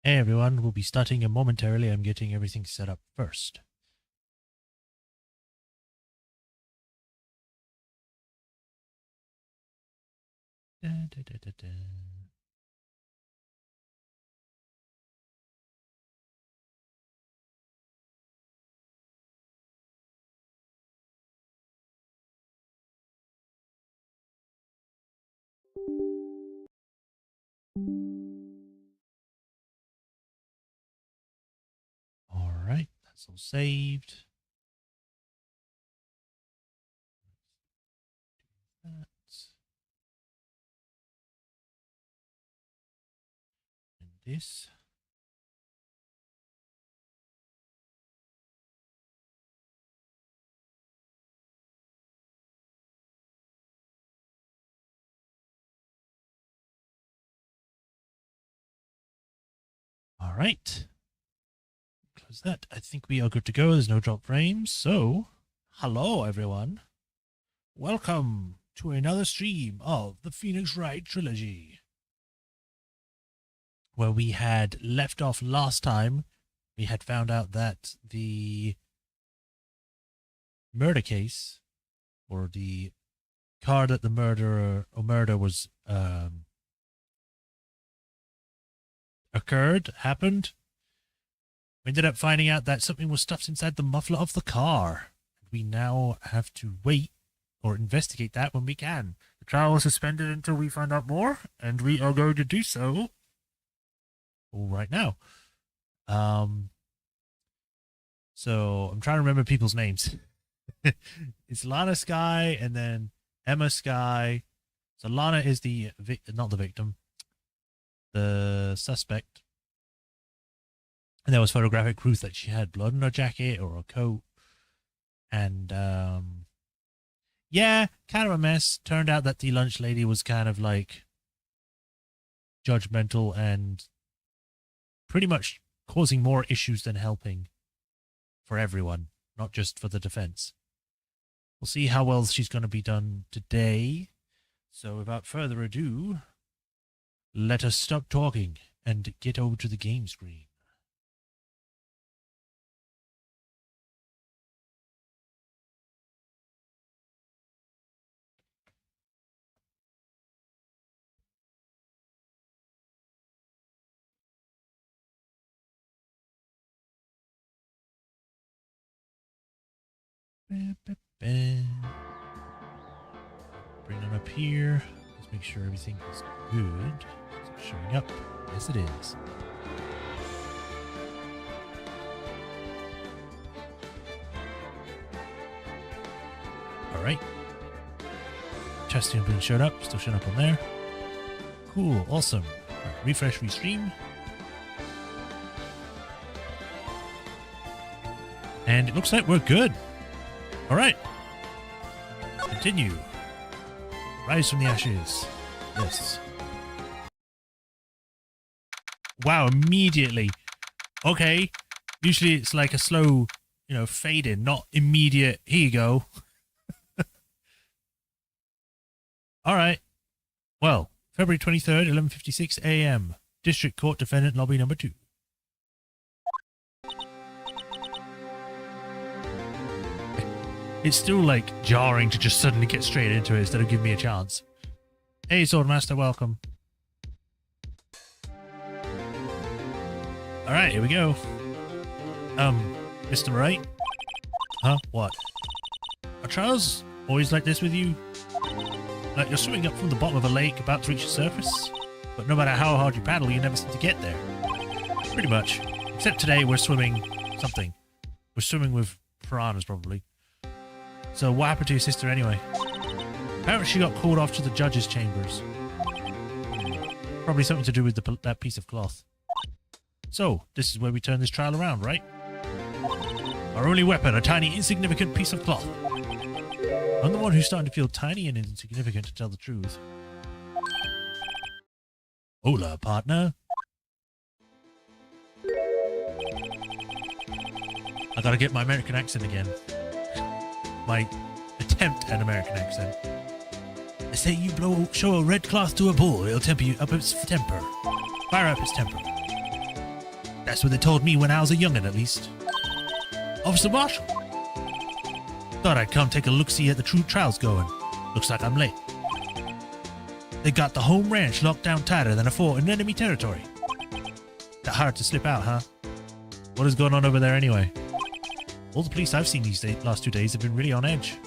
Hey everyone, we'll be starting momentarily. I'm getting everything set up first. Da, da, da, da, da. All right, that's all saved. That. And this. All right. Close that. I think we are good to go. There's no drop frames. So, hello everyone. Welcome to another stream of the Wright Trilogy. Where we had left off last time, we had found out that the murder case, or the car that the murder was happened. We ended up finding out that something was stuffed inside the muffler of the car. We now have to wait or investigate that when we can. The trial was suspended until we find out more, and we are going to do so right now. So I'm trying to remember people's names. It's Lana Sky and then Emma Sky. So Lana is not the victim, the suspect. And there was photographic proof that she had blood on her jacket or her coat. And yeah, kind of a mess. Turned out that the lunch lady was kind of like judgmental and pretty much causing more issues than helping for everyone, not just for the defense. We'll see how well she's going to be done today. So without further ado, let us stop talking and get over to the game screen. Bring them up here. Let's make sure everything is good. Is it showing up? Yes, it is. All right. Testing has been showed up. Still showing up on there. Cool. Awesome. All right, refresh, restream. And it looks like we're good. All right. Continue. Rise from the ashes. Yes. Wow, immediately. Okay. Usually it's like a slow, fade in, not immediate. Here you go. All right. Well, February 23rd, 11:56 a.m. District Court Defendant Lobby number 2. It's still like jarring to just suddenly get straight into it instead of giving me a chance. Hey, Swordmaster, welcome. All right, here we go. Mr. Wright? Huh? What? Are trials always like this with you? Like you're swimming up from the bottom of a lake about to reach the surface, but no matter how hard you paddle, you never seem to get there. Pretty much. Except today we're swimming something. We're swimming with piranhas, probably. So what happened to your sister anyway? Apparently she got called off to the judge's chambers. Probably something to do with that piece of cloth. So, this is where we turn this trial around, right? Our only weapon, a tiny, insignificant piece of cloth. I'm the one who's starting to feel tiny and insignificant, to tell the truth. Hola, partner. I gotta get my American accent again. My attempt at an American accent. They say you show a red cloth to a bull, it'll temper you up its temper. Fire up its temper. That's what they told me when I was a youngin', at least. Officer Marshall. Thought I'd come take a look-see at the true trials going. Looks like I'm late. They got the home ranch locked down tighter than a fort in enemy territory. That hard to slip out, huh? What is going on over there anyway? All the police I've seen these last 2 days have been really on edge.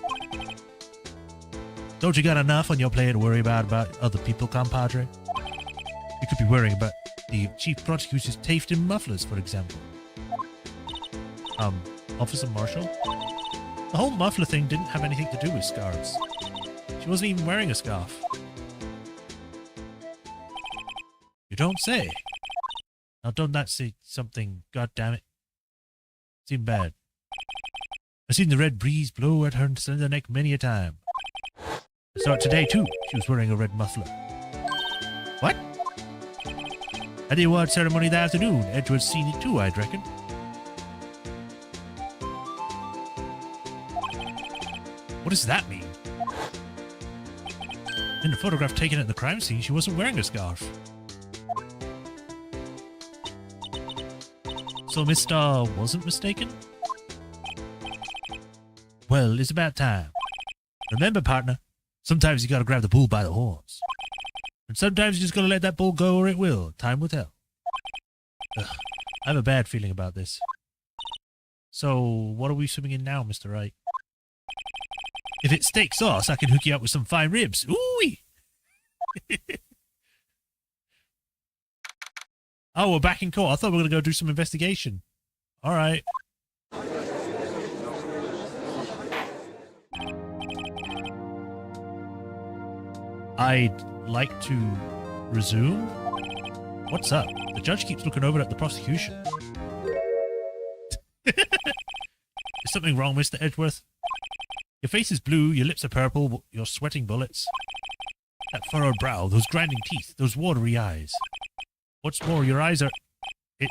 Don't you got enough on your plate to worry about other people, compadre? You could be worrying about the chief prosecutor's taste in mufflers, for example. Officer Marshall? The whole muffler thing didn't have anything to do with scarves. She wasn't even wearing a scarf. You don't say. Now don't that say something, goddammit. Seemed bad. I've seen the red breeze blow at her slender neck many a time. I saw it today too. She was wearing a red muffler. What? At the award ceremony that afternoon, Edward's seen it too, I'd reckon. What does that mean? In the photograph taken at the crime scene, she wasn't wearing a scarf. So Miss Starr wasn't mistaken? Well, it's about time. Remember, partner, sometimes you gotta grab the bull by the horns. And sometimes you just gotta let that bull go or it will. Time will tell. Ugh, I have a bad feeling about this. So, what are we swimming in now, Mr. Wright? If it's steak sauce, I can hook you up with some fine ribs. Ooh-wee! Oh, we're back in court. I thought we were going to go do some investigation. All right. I'd like to resume. What's up? The judge keeps looking over at the prosecution. Is something wrong, Mr. Edgeworth? Your face is blue, your lips are purple, you're sweating bullets. That furrowed brow, those grinding teeth, those watery eyes. What's more, your eyes are... It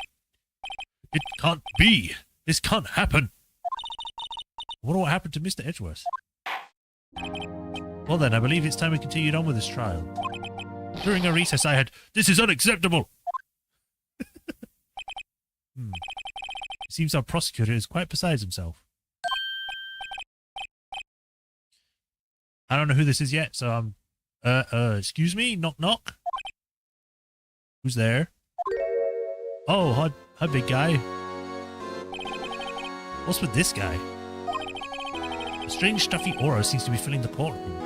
can't be! This can't happen! I wonder what happened to Mr. Edgeworth. Well then, I believe it's time we continued on with this trial. During a recess I had, "This is unacceptable!" It seems our prosecutor is quite beside himself. I don't know who this is yet, so I'm... excuse me? Knock knock? Who's there? Oh, hi big guy. What's with this guy? A strange stuffy aura seems to be filling the courtroom.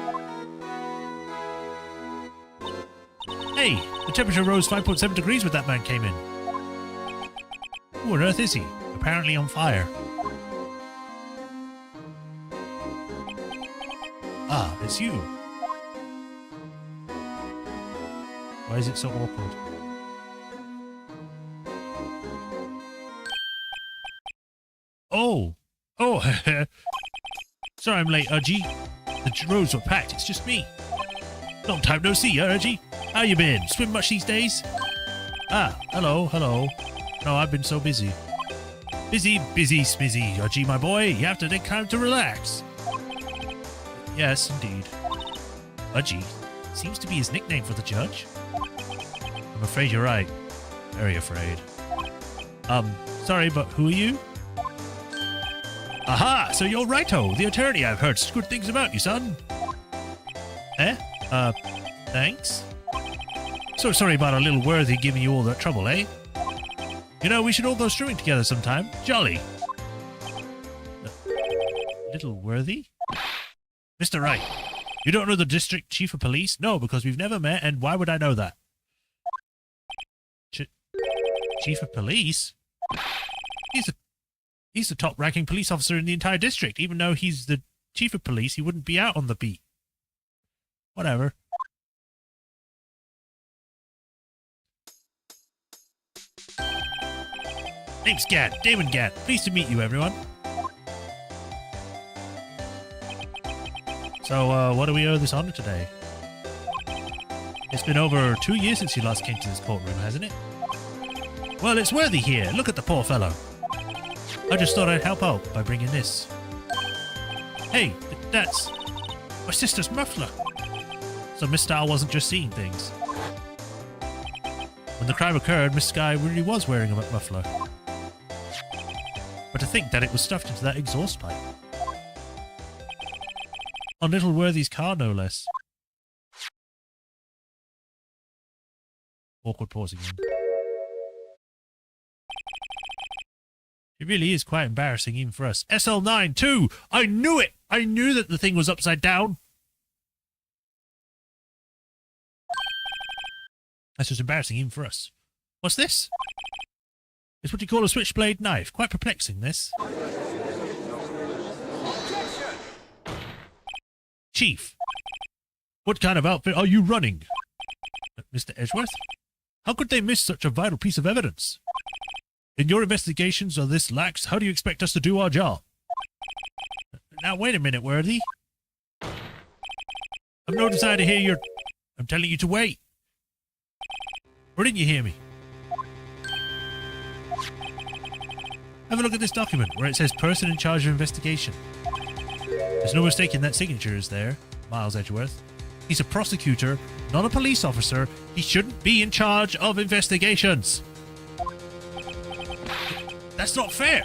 Hey, the temperature rose 5.7 degrees when that man came in. Who on earth is he? Apparently on fire. Ah, it's you. Why is it so awkward? Oh! Oh! Sorry I'm late, Urgy. The roads were packed, it's just me. Long time no see, Urgy. How you been? Swim much these days? Ah, hello, hello. No, I've been so busy. Busy, busy, smizzy, Urgy, my boy. You have to take time to relax. Yes, indeed. Udgy seems to be his nickname for the judge. I'm afraid you're right. Very afraid. Sorry, but who are you? Aha! So you're Righto, the attorney. I've heard good things about you, son. Eh? Thanks? So sorry about our little worthy giving you all that trouble, eh? You know, we should all go swimming together sometime. Jolly. Little worthy? Mr. Wright, you don't know the district chief of police? No, because we've never met, and why would I know that? Chief of police? He's the top-ranking police officer in the entire district. Even though he's the chief of police, he wouldn't be out on the beat. Whatever. Name's Gad, Damon Gad. Pleased to meet you, everyone. So, what do we owe this honor today? It's been over 2 years since you last came to this courtroom, hasn't it? Well, it's worthy here. Look at the poor fellow. I just thought I'd help out by bringing this. Hey, that's my sister's muffler. So Miss Starr wasn't just seeing things. When the crime occurred, Mr. Guy really was wearing a muffler. But to think that it was stuffed into that exhaust pipe. On little Worthy's car, no less. Awkward pause again. It really is quite embarrassing even for us. SL9 too! I knew it! I knew that the thing was upside down! That's just embarrassing even for us. What's this? It's what you call a switchblade knife. Quite perplexing, this. Objection! Chief, what kind of outfit are you running? Mr. Edgeworth? How could they miss such a vital piece of evidence? In your investigations of this lax, how do you expect us to do our job? Now, wait a minute, Worthy. I've no desire to hear your... I'm telling you to wait. Or didn't you hear me? Have a look at this document where it says person in charge of investigation. There's no mistaking that signature, is there, Miles Edgeworth? He's a prosecutor, not a police officer. He shouldn't be in charge of investigations. That's not fair.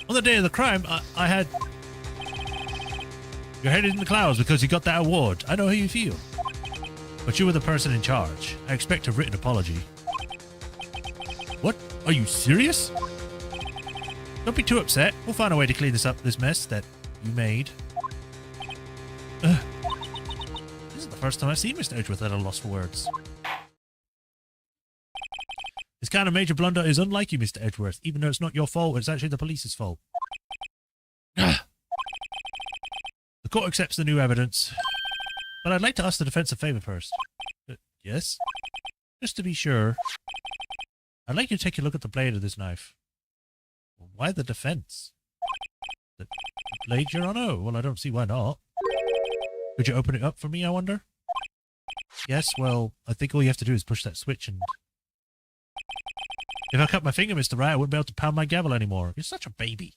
On the day of the crime, I had... Your head is in the clouds because you got that award. I know how you feel. But you were the person in charge. I expect a written apology. What? Are you serious? Don't be too upset. We'll find a way to clean this mess that you made. This isn't the first time I've seen Mr. Edgeworth at a loss for words. This kind of major blunder is unlike you, Mr. Edgeworth. Even though it's not your fault, it's actually the police's fault. The court accepts the new evidence. But I'd like to ask the defense a favor first. Yes? Just to be sure. I'd like you to take a look at the blade of this knife. Why the defense? The blade, Your Honor? Well, I don't see why not. Could you open it up for me, I wonder? Yes, well, I think all you have to do is push that switch and... If I cut my finger, Mr. Wright, I wouldn't be able to pound my gavel anymore. You're such a baby.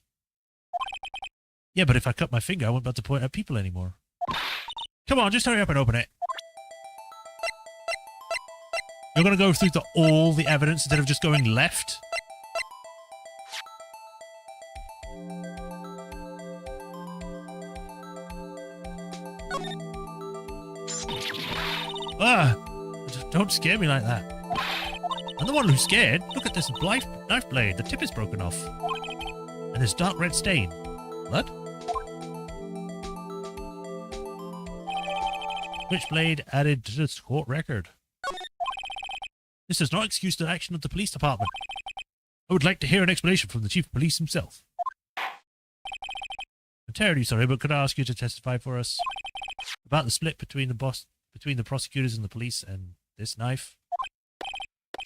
Yeah, but if I cut my finger, I wouldn't be able to point at people anymore. Come on, just hurry up and open it. You're going to go through all the evidence instead of just going left? Ah! Don't scare me like that. I'm the one who's scared. Look at this knife blade. The tip is broken off. And this dark red stain. Blood? Switchblade added to the court record. This does not excuse the action of the police department. I would like to hear an explanation from the chief of police himself. I'm terribly sorry, but could I ask you to testify for us about the split between the prosecutors and the police and this knife?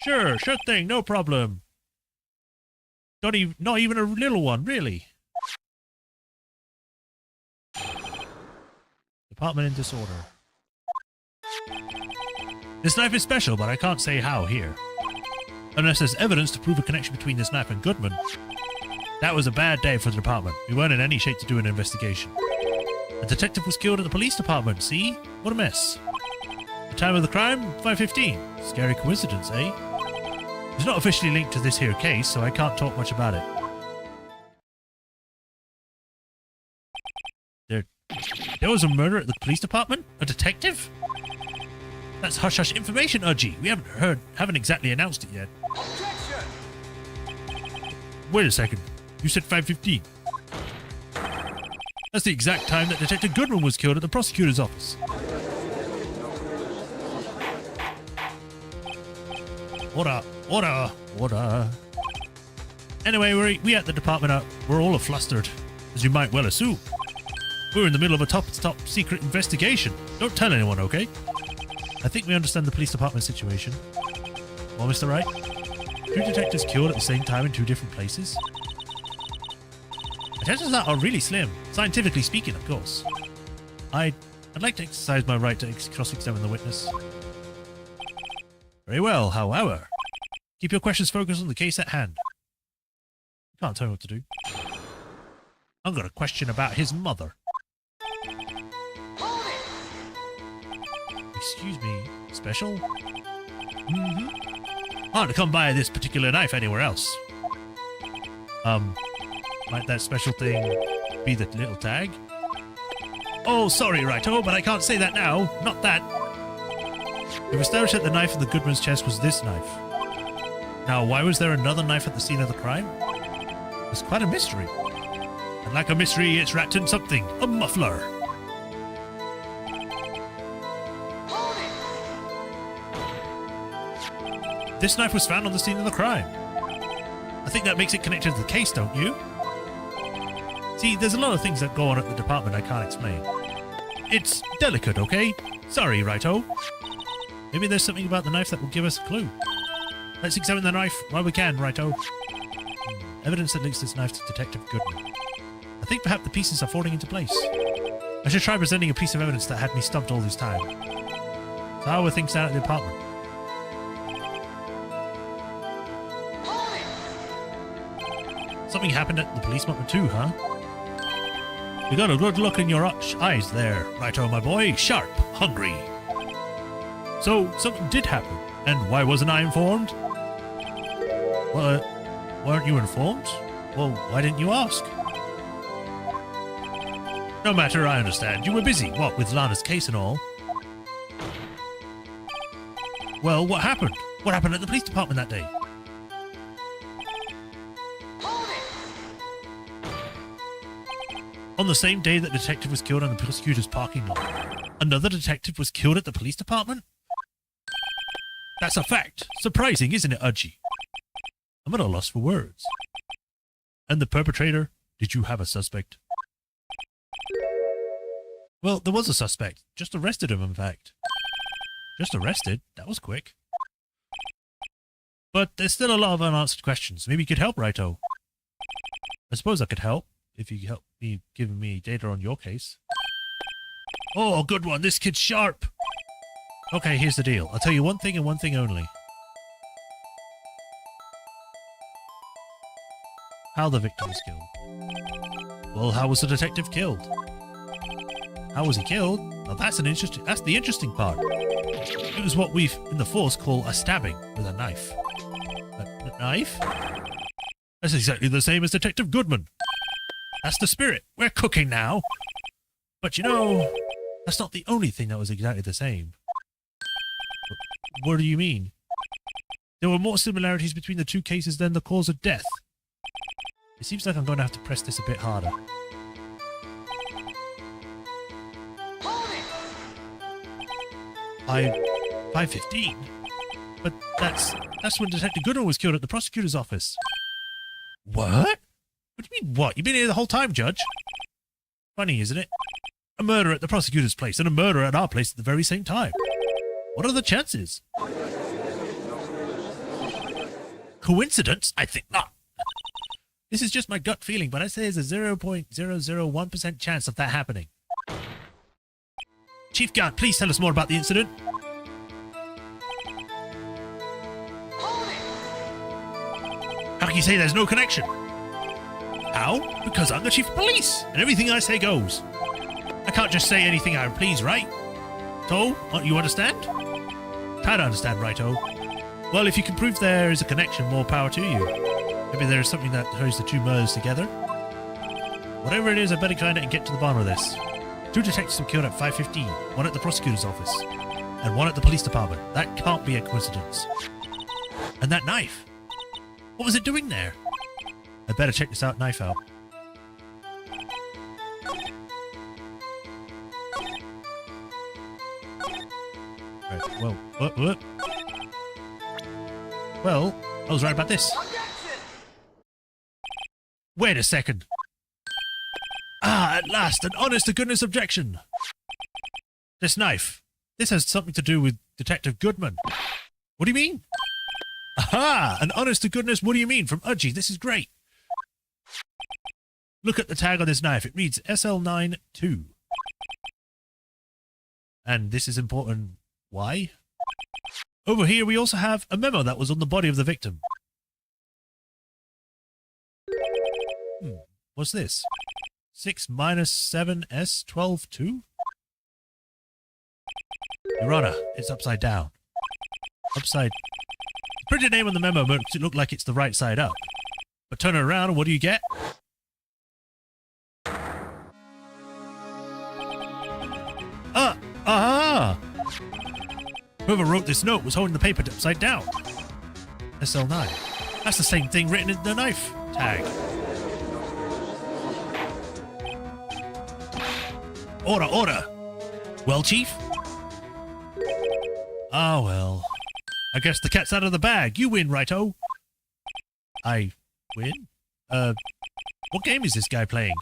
Sure thing, no problem. Not even a little one, really. Department in disorder. This knife is special, but I can't say how here. Unless there's evidence to prove a connection between this knife and Goodman. That was a bad day for the department. We weren't in any shape to do an investigation. The detective was killed at the police department, see? What a mess. The time of the crime? 5:15. Scary coincidence, eh? It's not officially linked to this here case, so I can't talk much about it. There was a murder at the police department? A detective? That's hush-hush information, Udgy. We haven't exactly announced it yet. Objection! Wait a second. You said 5:15. That's the exact time that Detective Goodman was killed at the prosecutor's office. Order. Anyway, we at the department we're all flustered, as you might well assume. We're in the middle of a top secret investigation. Don't tell anyone, okay? I think we understand the police department situation. Well, Mr. Wright, 2 detectives killed at the same time in 2 different places? The chances of that are really slim, scientifically speaking, of course. I'd like to exercise my right to cross-examine the witness. Very well, however. Keep your questions focused on the case at hand. You can't tell me what to do. I've got a question about his mother. Excuse me, special? Mm-hmm. Hard to come by this particular knife anywhere else. Might that special thing be the little tag? Oh, sorry, Righto, but I can't say that now. Not that. We've established that the knife in the Goodman's chest was this knife. Now, why was there another knife at the scene of the crime? It's quite a mystery. And like a mystery, it's wrapped in something. A muffler. This knife was found on the scene of the crime. I think that makes it connected to the case, don't you? See, there's a lot of things that go on at the department I can't explain. It's delicate, okay? Sorry, Righto. Maybe there's something about the knife that will give us a clue. Let's examine the knife while we can, Righto. Evidence that links this knife to Detective Goodman. I think perhaps the pieces are falling into place. I should try presenting a piece of evidence that had me stumped all this time. So how are things down at the apartment? Something happened at the police department too, huh? You got a good look in your eyes there, Righto, my boy. Sharp, hungry. So, something did happen. And why wasn't I informed? Well, weren't you informed? Well, why didn't you ask? No matter, I understand. You were busy, what, with Lana's case and all? Well, what happened? What happened at the police department that day? On the same day that the detective was killed in the prosecutor's parking lot, another detective was killed at the police department? That's a fact. Surprising, isn't it, Udgy? I'm at a loss for words. And the perpetrator? Did you have a suspect? Well, there was a suspect. Just arrested him, in fact. Just arrested? That was quick. But there's still a lot of unanswered questions. Maybe you could help, Righto. I suppose I could help, if you help me giving me data on your case. Oh, good one. This kid's sharp. Okay, here's the deal. I'll tell you one thing and one thing only. How the victim was killed. Well, how was the detective killed? How was he killed? Well, that's the interesting part. It was what we in the force call a stabbing with a knife. A knife? That's exactly the same as Detective Goodman. That's the spirit. We're cooking now. But you know, that's not the only thing that was exactly the same. What do you mean? There were more similarities between the two cases than the cause of death. It seems like I'm going to have to press this a bit harder. 5:15? But that's when Detective Goodman was killed at the prosecutor's office. What? What do you mean, what? You've been here the whole time, Judge? Funny, isn't it? A murder at the prosecutor's place and a murder at our place at the very same time. What are the chances? Coincidence? I think not. This is just my gut feeling, but I say there's a 0.001% chance of that happening. Chief Gant, please tell us more about the incident. How can you say there's no connection? How? Because I'm the chief of police, and everything I say goes. I can't just say anything I please, right? So, you understand? Try to understand, righto. Well, if you can prove there is a connection, more power to you. Maybe there is something that ties the two murders together. Whatever it is, I better find it and get to the bottom of this. 2 detectives were killed at 5:15, one at the prosecutor's office, and one at the police department. That can't be a coincidence. And that knife? What was it doing there? I better check this knife out. Right, well, what? Well, I was right about this. Wait a second. Ah, at last, an honest-to-goodness objection. This knife. This has something to do with Detective Goodman. What do you mean? Aha! An honest-to-goodness, what do you mean? From Udgy, this is great. Look at the tag on this knife. It reads SL92. And this is important. Why? Over here, we also have a memo that was on the body of the victim. What's this? 6 minus 7S 12-2? Your Honor, it's upside down. Upside... Print your name on the memo makes it look like it's the right side up. But turn it around and what do you get? Aha! Whoever wrote this note was holding the paper upside down. SL9. That's the same thing written in the knife tag. Order, order! Well, Chief? Ah, well. I guess the cat's out of the bag. You win, righto. I win? What game is this guy playing?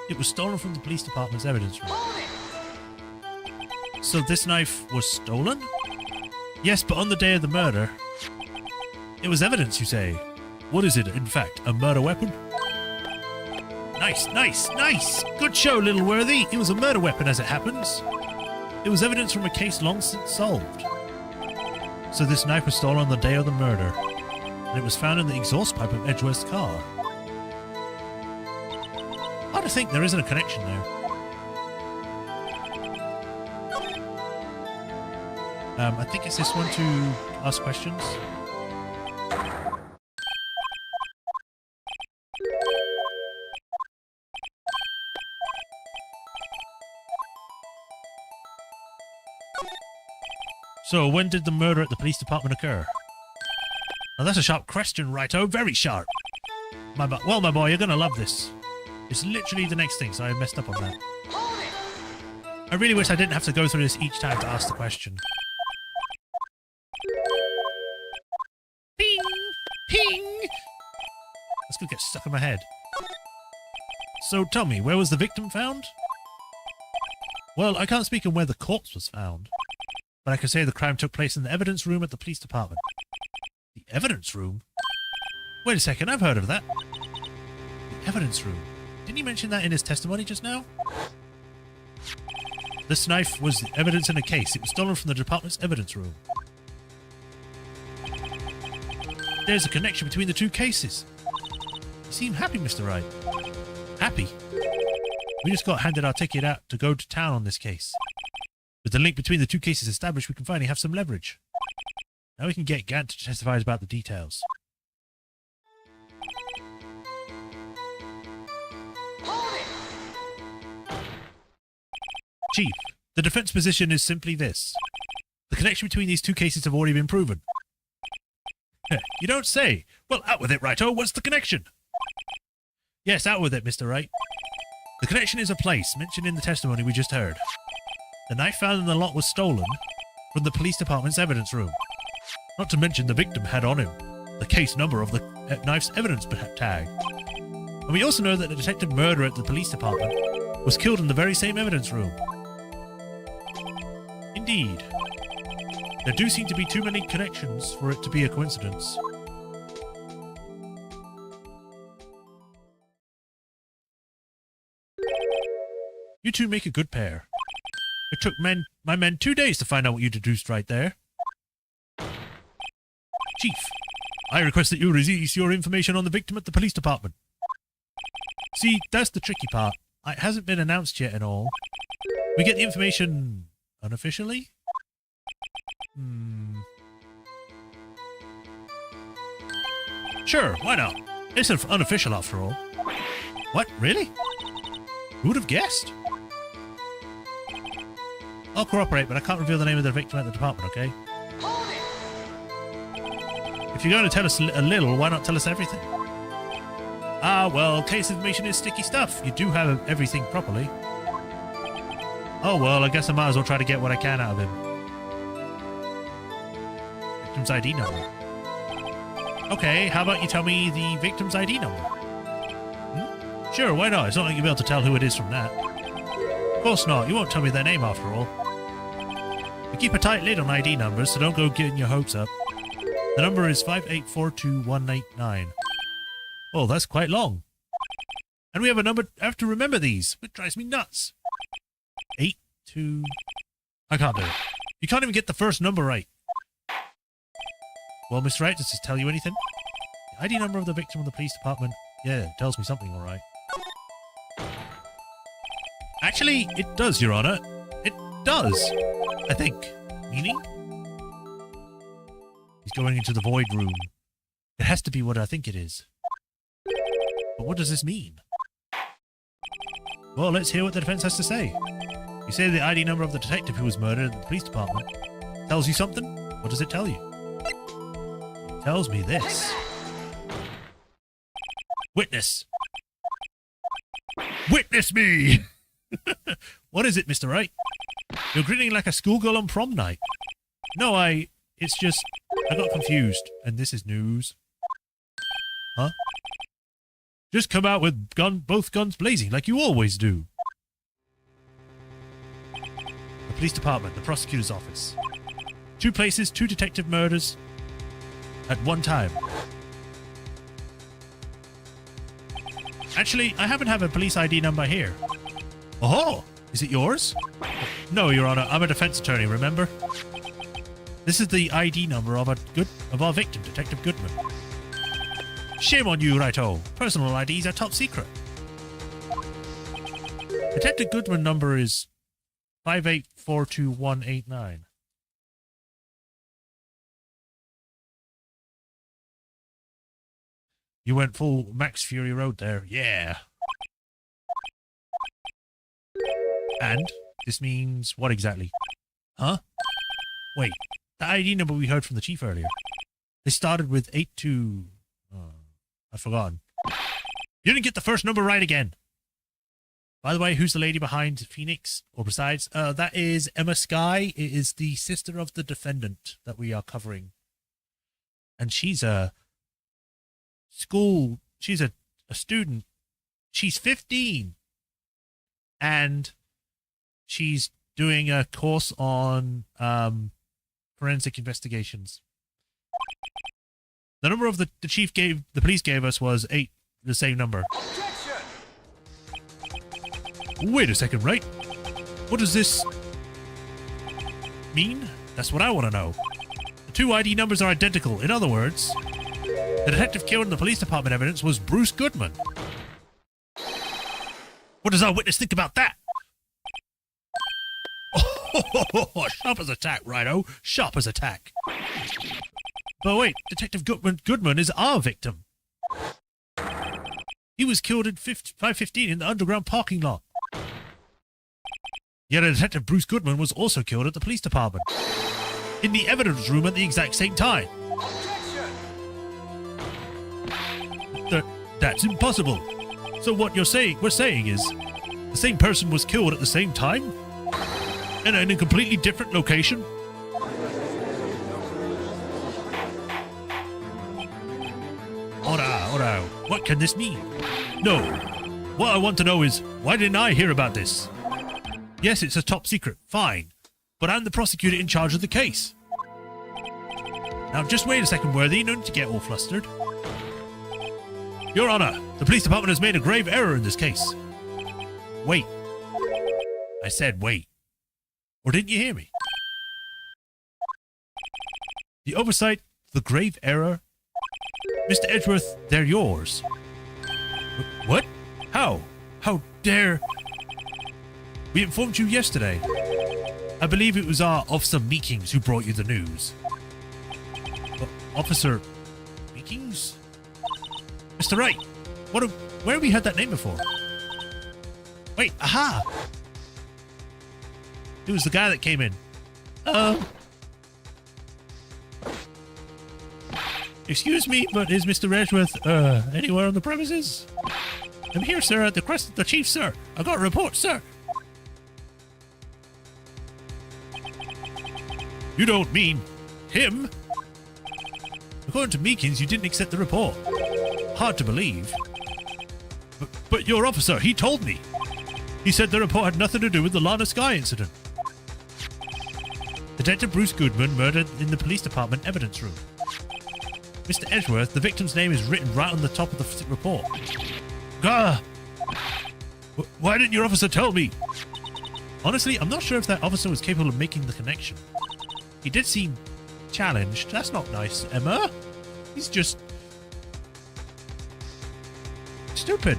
It was stolen from the police department's evidence room. So this knife was stolen? Yes, but on the day of the murder. It was evidence, you say? What is it, in fact, a murder weapon? Nice, nice, nice! Good show, little worthy! It was a murder weapon, as it happens. It was evidence from a case long since solved. So this knife was stolen on the day of the murder, and it was found in the exhaust pipe of Edgeworth's car. Hard to think there isn't a connection there. I think it's this one to ask questions. So, when did the murder at the police department occur? Now that's a sharp question, righto. Very sharp. Well, my boy, you're gonna love this. It's literally the next thing, so I messed up on that. I really wish I didn't have to go through this each time to ask the question. Ping! Ping! That's gonna get stuck in my head. So, tell me, where was the victim found? Well, I can't speak on where the corpse was found. But I can say the crime took place in the evidence room at the police department. The evidence room? Wait a second, I've heard of that. The evidence room. Didn't he mention that in his testimony just now? This knife was evidence in a case. It was stolen from the department's evidence room. There's a connection between the two cases. You seem happy, Mr. Wright. Happy? We just got handed our ticket out to go to town on this case. With the link between the two cases established, we can finally have some leverage. Now we can get Gant to testify about the details. Chief, the defense position is simply this. The connection between these two cases have already been proven. You don't say. Well, out with it, righto. What's the connection? Yes, out with it, Mr. Wright. The connection is a place mentioned in the testimony we just heard. The knife found in the lot was stolen from the police department's evidence room. Not to mention the victim had on him the case number of the knife's evidence tag. And we also know that the detected murderer at the police department was killed in the very same evidence room. Indeed. There do seem to be too many connections for it to be a coincidence. You two make a good pair. It took my men 2 days to find out what you deduced right there. Chief, I request that you release your information on the victim at the police department. See, that's the tricky part. It hasn't been announced yet and all. We get the information unofficially? Sure, why not? It's unofficial after all. What, really? Who would have guessed? I'll cooperate, but I can't reveal the name of the victim at the department, okay? If you're going to tell us a little, why not tell us everything? Ah, well, case information is sticky stuff. You do have everything properly. Oh, well, I guess I might as well try to get what I can out of him. Victim's ID number. Okay, how about you tell me the victim's ID number? Sure, why not? It's not like you'll be able to tell who it is from that. Of course not. You won't tell me their name after all. We keep a tight lid on ID numbers, so don't go getting your hopes up. The number is 5842189. Oh, that's quite long. And we have a number. I have to remember these. It drives me nuts. 82. I can't do it. You can't even get the first number right. Well, Mr. Wright, does this tell you anything? The ID number of the victim of the police department. Yeah, it tells me something, all right. Actually, it does, Your Honor. It does, I think. Meaning? He's going into the void room. It has to be what I think it is. But what does this mean? Well, let's hear what the defense has to say. You say the ID number of the detective who was murdered in the police department tells you something? What does it tell you? It tells me this. Witness! Witness me! What is it, Mr. Wright? You're grinning like a schoolgirl on prom night. No, it's just, I got confused, and this is news. Huh? Just come out with both guns blazing, like you always do. The police department, the prosecutor's office. 2 places, 2 detective murders at one time. Actually, I happen to have a police ID number here. Oh, is it yours? No, Your Honor, I'm a defense attorney, remember? This is the ID number of our victim, Detective Goodman. Shame on you, righto. Personal IDs are top secret. Detective Goodman number is 5842189. You went full Max Fury Road there. Yeah. And this means what exactly? Huh? Wait, the ID number we heard from the chief earlier. They started with 82... I've forgotten. You didn't get the first number right again. By the way, who's the lady behind Phoenix? Or besides? That is Emma Skye. It is the sister of the defendant that we are covering. And she's a student. She's 15. And she's doing a course on forensic investigations. The number of the police gave us was 8, the same number. Wait a second, right? What does this mean? That's what I want to know. The 2 ID numbers are identical. In other words, the detective killed in the police department evidence was Bruce Goodman. What does our witness think about that? Oh, sharp as a tack, righto. Sharp as a tack. But wait, Detective Goodman is our victim. He was killed at 5:15 in the underground parking lot. Yet a Detective Bruce Goodman was also killed at the police department. In the evidence room at the exact same time. That's impossible. So what we're saying is, the same person was killed at the same time? And in a completely different location? Ora, what can this mean? No. What I want to know is, why didn't I hear about this? Yes, it's a top secret, fine. But I'm the prosecutor in charge of the case. Now just wait a second, Worthy, no need to get all flustered. Your Honor, the police department has made a grave error in this case. Wait. I said wait. Or didn't you hear me? The oversight, the grave error. Mr. Edgeworth, they're yours. What? How? How dare... We informed you yesterday. I believe it was our Officer Meekings who brought you the news. Officer Meekings? Mr. Wright, where have we heard that name before? Wait, aha! It was the guy that came in. Excuse me, but is Mr. Edgeworth, anywhere on the premises? I'm here, sir, at the request of the chief, sir. I got a report, sir. You don't mean him? According to Meekins, you didn't accept the report. Hard to believe. But your officer, he told me. He said the report had nothing to do with the Lana Sky incident. Detective Bruce Goodman murdered in the police department evidence room. Mr. Edgeworth, the victim's name is written right on the top of the report. Gah! Why didn't your officer tell me? Honestly, I'm not sure if that officer was capable of making the connection. He did seem challenged. That's not nice, Emma. He's just... stupid.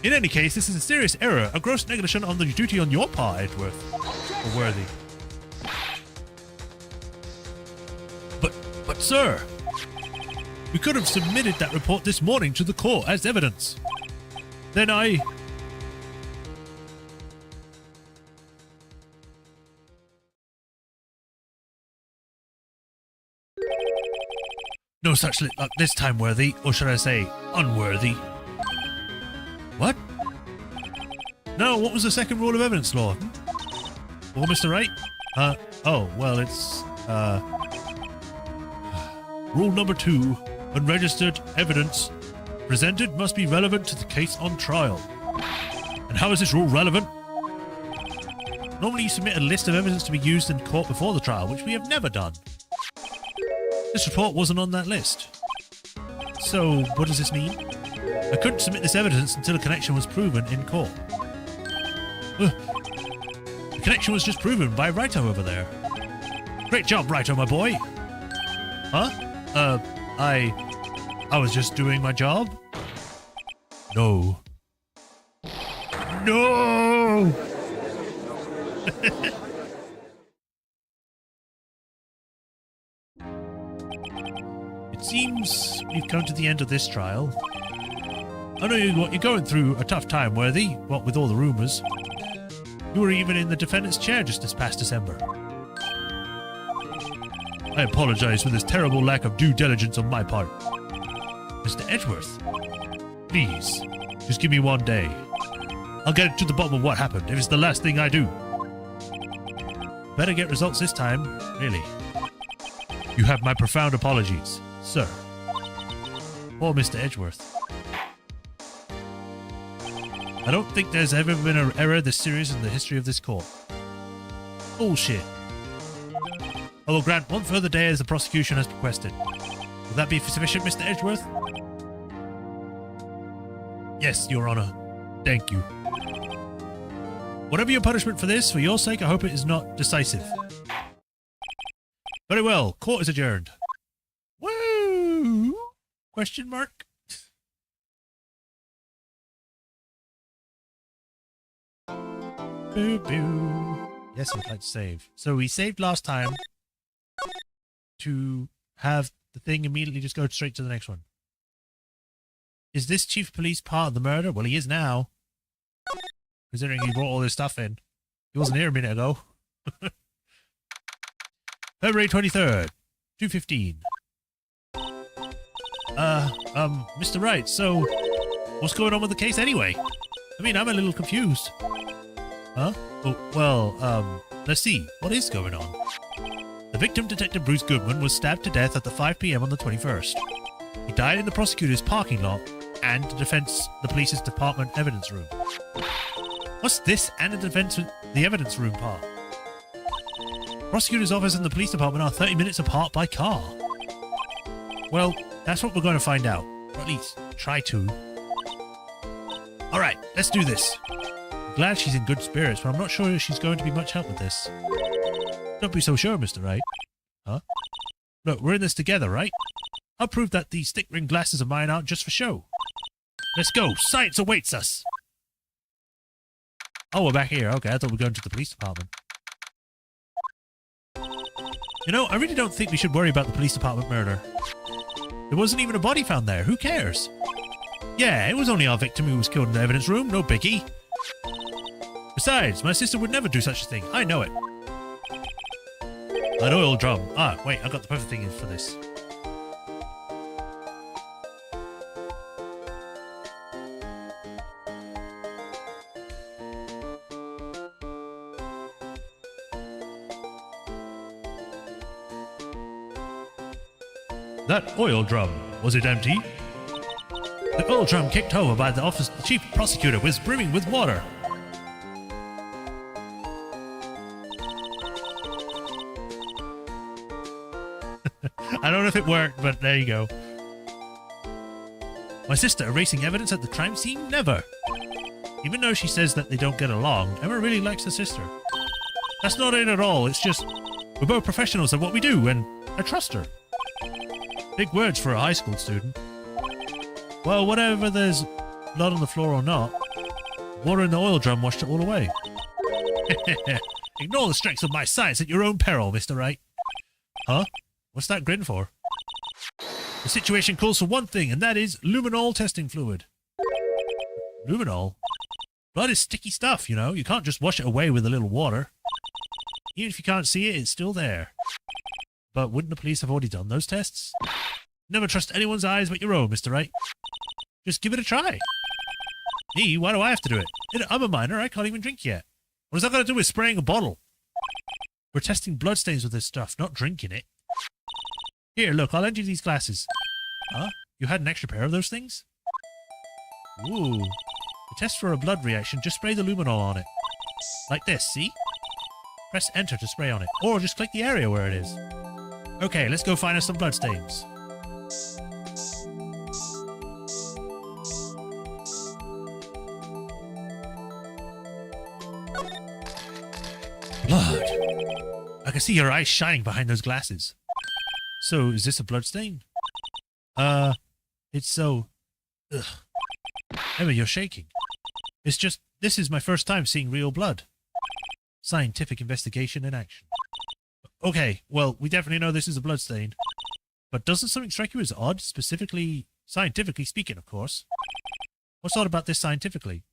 In any case, this is a serious error, a gross negligence on the duty on your part, Edgeworth. Or Worthy. But sir, we could have submitted that report this morning to the court as evidence. Then No such luck this time, worthy, or should I say, unworthy. What? No, what was the second rule of evidence law? Well, Mr. Wright? Oh, well, it's, Rule number 2, unregistered evidence presented must be relevant to the case on trial. And how is this rule relevant? Normally you submit a list of evidence to be used in court before the trial, which we have never done. This report wasn't on that list. So, what does this mean? I couldn't submit this evidence until a connection was proven in court. The connection was just proven by Wright over there. Great job, Wright, my boy. Huh? I was just doing my job? No. No! It seems we've come to the end of this trial. I know you're going through a tough time, Worthy, what with all the rumours. You were even in the defendant's chair just this past December. I apologize for this terrible lack of due diligence on my part. Mr. Edgeworth, please, just give me one day. I'll get to the bottom of what happened if it's the last thing I do. Better get results this time, really. You have my profound apologies, sir. Poor Mr. Edgeworth. I don't think there's ever been an error this serious in the history of this court. Bullshit. I will grant one further day as the prosecution has requested. Will that be sufficient, Mr. Edgeworth? Yes, Your Honor. Thank you. Whatever your punishment for this, for your sake, I hope it is not decisive. Very well. Court is adjourned. Woo! Question mark? Boo boo. Yes, I'd like to save. So we saved last time to have the thing immediately just go straight to the next one. Is this chief of police part of the murder? Well, he is now. Considering he brought all this stuff in. He wasn't here a minute ago. February 23rd, 2:15. Mr. Wright, so what's going on with the case anyway? I mean, I'm a little confused. Huh? Oh, well, let's see. What is going on? The victim, Detective Bruce Goodman, was stabbed to death at the 5 p.m. on the 21st. He died in the prosecutor's parking lot and the police's department evidence room. What's this and the evidence room part? Prosecutor's office and the police department are 30 minutes apart by car. Well, that's what we're going to find out. Or at least, try to. Alright, let's do this. I'm glad she's in good spirits, but I'm not sure she's going to be much help with this. Don't be so sure, Mr. Wright. Huh? Look, we're in this together, right? I'll prove that these stick ring glasses of mine aren't just for show. Let's go. Science awaits us. Oh, we're back here. Okay, I thought we were going to the police department. You know, I really don't think we should worry about the police department murder. There wasn't even a body found there. Who cares? Yeah, it was only our victim who was killed in the evidence room. No biggie. Besides, my sister would never do such a thing. I know it. An oil drum. Ah, wait, I got the perfect thing for this. That oil drum, was it empty? The oil drum kicked over by the office the chief prosecutor was brimming with water. I don't know if it worked, but there you go. My sister erasing evidence at the crime scene? Never. Even though she says that they don't get along, Emma really likes her sister. That's not it at all, it's just we're both professionals at what we do, and I trust her. Big words for a high school student. Well, whatever there's blood on the floor or not, water in the oil drum washed it all away. Ignore the strengths of my science at your own peril, Mr. Wright. Huh? What's that grin for? The situation calls for one thing, and that is luminol testing fluid. Luminol? Blood is sticky stuff, you know. You can't just wash it away with a little water. Even if you can't see it, it's still there. But wouldn't the police have already done those tests? Never trust anyone's eyes but your own, Mr. Wright. Just give it a try. Me? Why do I have to do it? I'm a minor. I can't even drink yet. What has that got to do with spraying a bottle? We're testing bloodstains with this stuff, not drinking it. Here, look, I'll lend you these glasses. Huh? You had an extra pair of those things? Ooh. To test for a blood reaction, just spray the luminol on it. Like this, see? Press enter to spray on it, or just click the area where it is. Okay, let's go find us some bloodstains. Blood. I can see your eyes shining behind those glasses. So, is this a bloodstain? It's so... Ugh. Emma, you're shaking. It's just, this is my first time seeing real blood. Scientific investigation in action. Okay, well, we definitely know this is a bloodstain. But doesn't something strike you as odd? Specifically, scientifically speaking, of course. What's odd about this scientifically?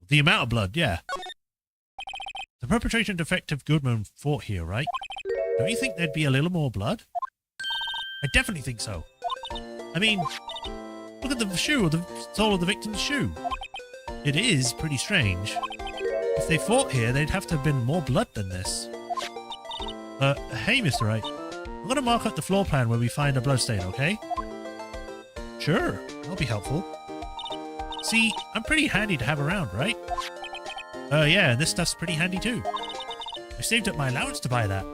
The amount of blood, yeah. The perpetrator and Detective Goodman fought here, right? Don't you think there'd be a little more blood? I definitely think so. I mean, look at the shoe, or the sole of the victim's shoe. It is pretty strange. If they fought here, they'd have to have been more blood than this. Hey, Mr. Wright. I'm gonna mark up the floor plan where we find a bloodstain, okay? Sure, that'll be helpful. See, I'm pretty handy to have around, right? Yeah, this stuff's pretty handy too. I saved up my allowance to buy that.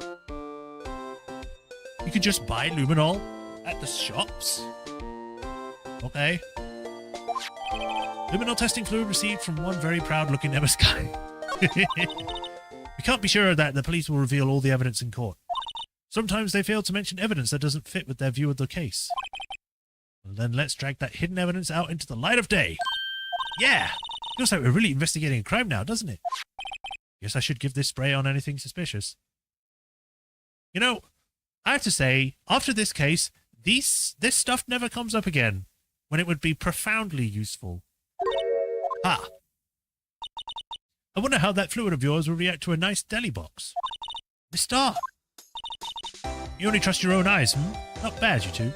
You could just buy luminol at the shops? Okay. Luminol testing fluid received from one very proud-looking Emma Sky. We can't be sure that the police will reveal all the evidence in court. Sometimes they fail to mention evidence that doesn't fit with their view of the case. Well, then let's drag that hidden evidence out into the light of day. Yeah! Feels like we're really investigating a crime now, doesn't it? Guess I should give this spray on anything suspicious. You know, I have to say, after this case, this stuff never comes up again, when it would be profoundly useful. Ah. I wonder how that fluid of yours will react to a nice deli box. Mister! You only trust your own eyes, Not bad, you two.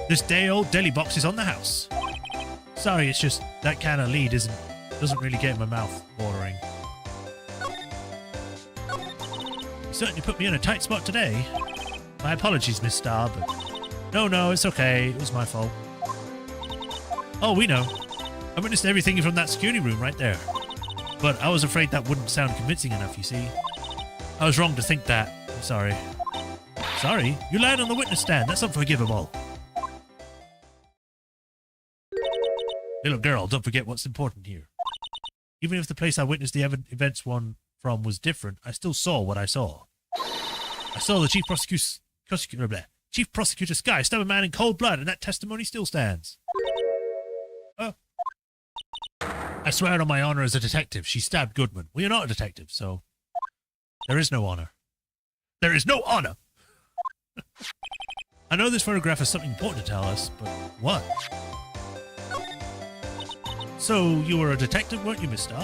This day-old deli box is on the house. Sorry, it's just that can of lead doesn't really get my mouth watering. You certainly put me in a tight spot today. My apologies, Miss Starr, but... No, it's okay. It was my fault. Oh, we know. I witnessed everything from that security room right there. But I was afraid that wouldn't sound convincing enough, you see. I was wrong to think that. I'm sorry. Sorry? You lied on the witness stand. That's unforgivable. Little girl, don't forget what's important here. Even if the place I witnessed the events from was different, I still saw what I saw. I saw the Chief Prosecutor Sky stab a man in cold blood, and that testimony still stands. Oh. I swear it on my honor as a detective, she stabbed Goodman. Well, you're not a detective, so... There is no honor. There is no honor! I know this photograph has something important to tell us, but what? So, you were a detective, weren't you, mister?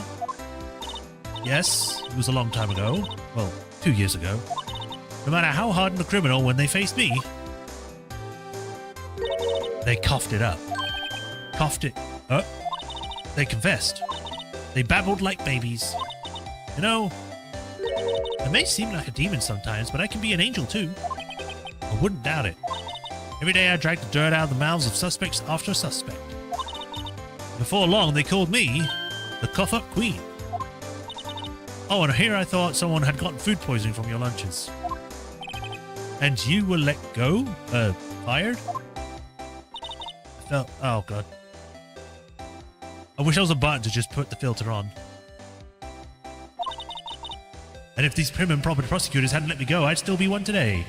Yes, it was a long time ago. Well, 2 years ago. No matter how hardened a criminal, when they faced me, they coughed it up. Coughed it up. They confessed. They babbled like babies. You know, I may seem like a demon sometimes, but I can be an angel too. I wouldn't doubt it. Every day I drag the dirt out of the mouths of suspects after suspect. Before long, they called me the cough-up queen. Oh, and here I thought someone had gotten food poisoning from your lunches. And you were let go? Fired? I felt... Oh, God. I wish I was a button to just put the filter on. And if these prim and proper prosecutors hadn't let me go, I'd still be one today.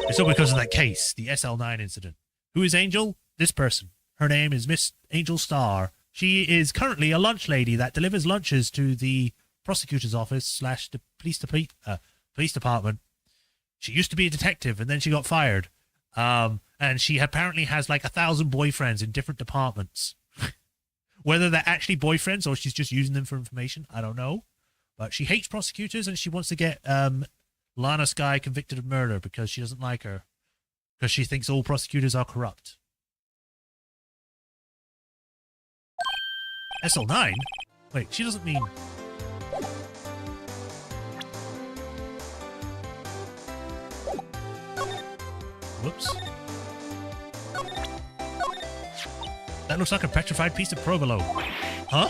It's all because of that case, the SL9 incident. Who is Angel? This person. Her name is Miss Angel Starr. She is currently a lunch lady that delivers lunches to the prosecutor's office / police department. She used to be a detective, and then she got fired. And she apparently has like 1,000 boyfriends in different departments. Whether they're actually boyfriends or she's just using them for information, I don't know. But she hates prosecutors, and she wants to get Lana Skye convicted of murder because she doesn't like her. Because she thinks all prosecutors are corrupt. SL9? Wait, she doesn't mean... Whoops. That looks like a petrified piece of provolone. Huh?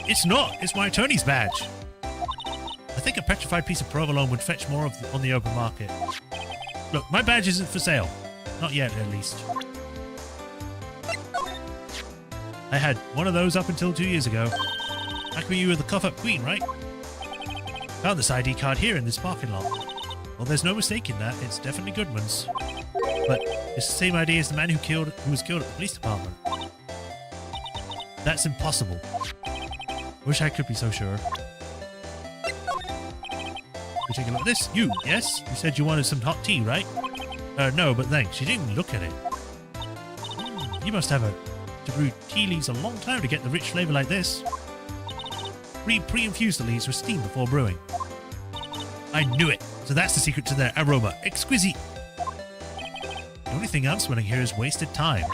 It's not. It's my attorney's badge. I think a petrified piece of provolone would fetch more on the open market. Look, my badge isn't for sale. Not yet, at least. I had one of those up until 2 years ago. Back when you were the cuff-up queen, right? Found this ID card here in this parking lot. Well, there's no mistake in that. It's definitely Goodman's. But it's the same ID as the man who was killed at the police department. That's impossible. Wish I could be so sure. You take a look at this. You, yes? You said you wanted some hot tea, right? No, but thanks. She didn't look at it. You must have to brew tea leaves a long time to get the rich flavor like this. Pre-infuse the leaves with steam before brewing. I knew it. So that's the secret to their aroma. Exquisite. The only thing I'm smelling here is wasted time.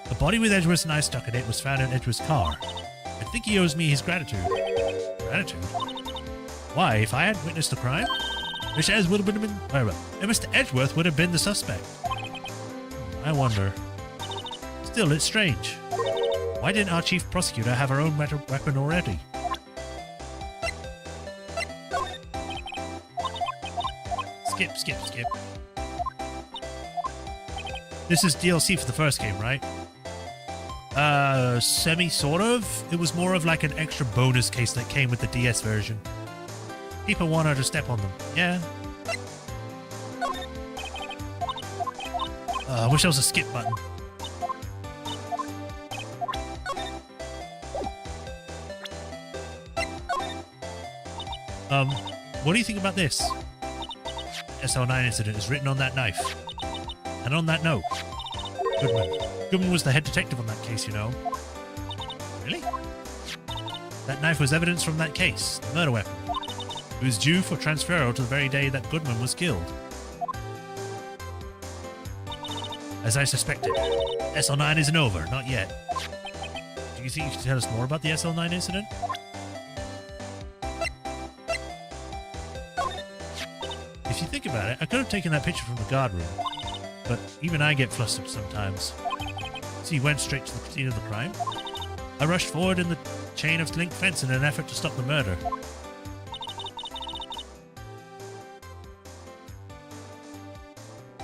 A body with Edgeworth's knife stuck in it was found in Edgeworth's car. I think he owes me his gratitude. Gratitude? Why, if I hadn't witnessed the crime, Mr. Edgeworth would have been the suspect. I wonder. Still, it's strange. Why didn't our chief prosecutor have her own weapon already? Skip. This is DLC for the first game, right? Sort of. It was more of like an extra bonus case that came with the DS version. People want her to step on them. Yeah. I wish there was a skip button. What do you think about this? SL9 incident is written on that knife. And on that note. Goodman was the head detective on that case, you know. Really? That knife was evidence from that case, the murder weapon. It was due for transferal to the very day that Goodman was killed. As I suspected, SL9 isn't over, not yet. Do you think you can tell us more about the SL9 incident? If you think about it, I could have taken that picture from the guard room. But even I get flustered sometimes. So he went straight to the scene of the crime. I rushed forward in the chain of link fence in an effort to stop the murder.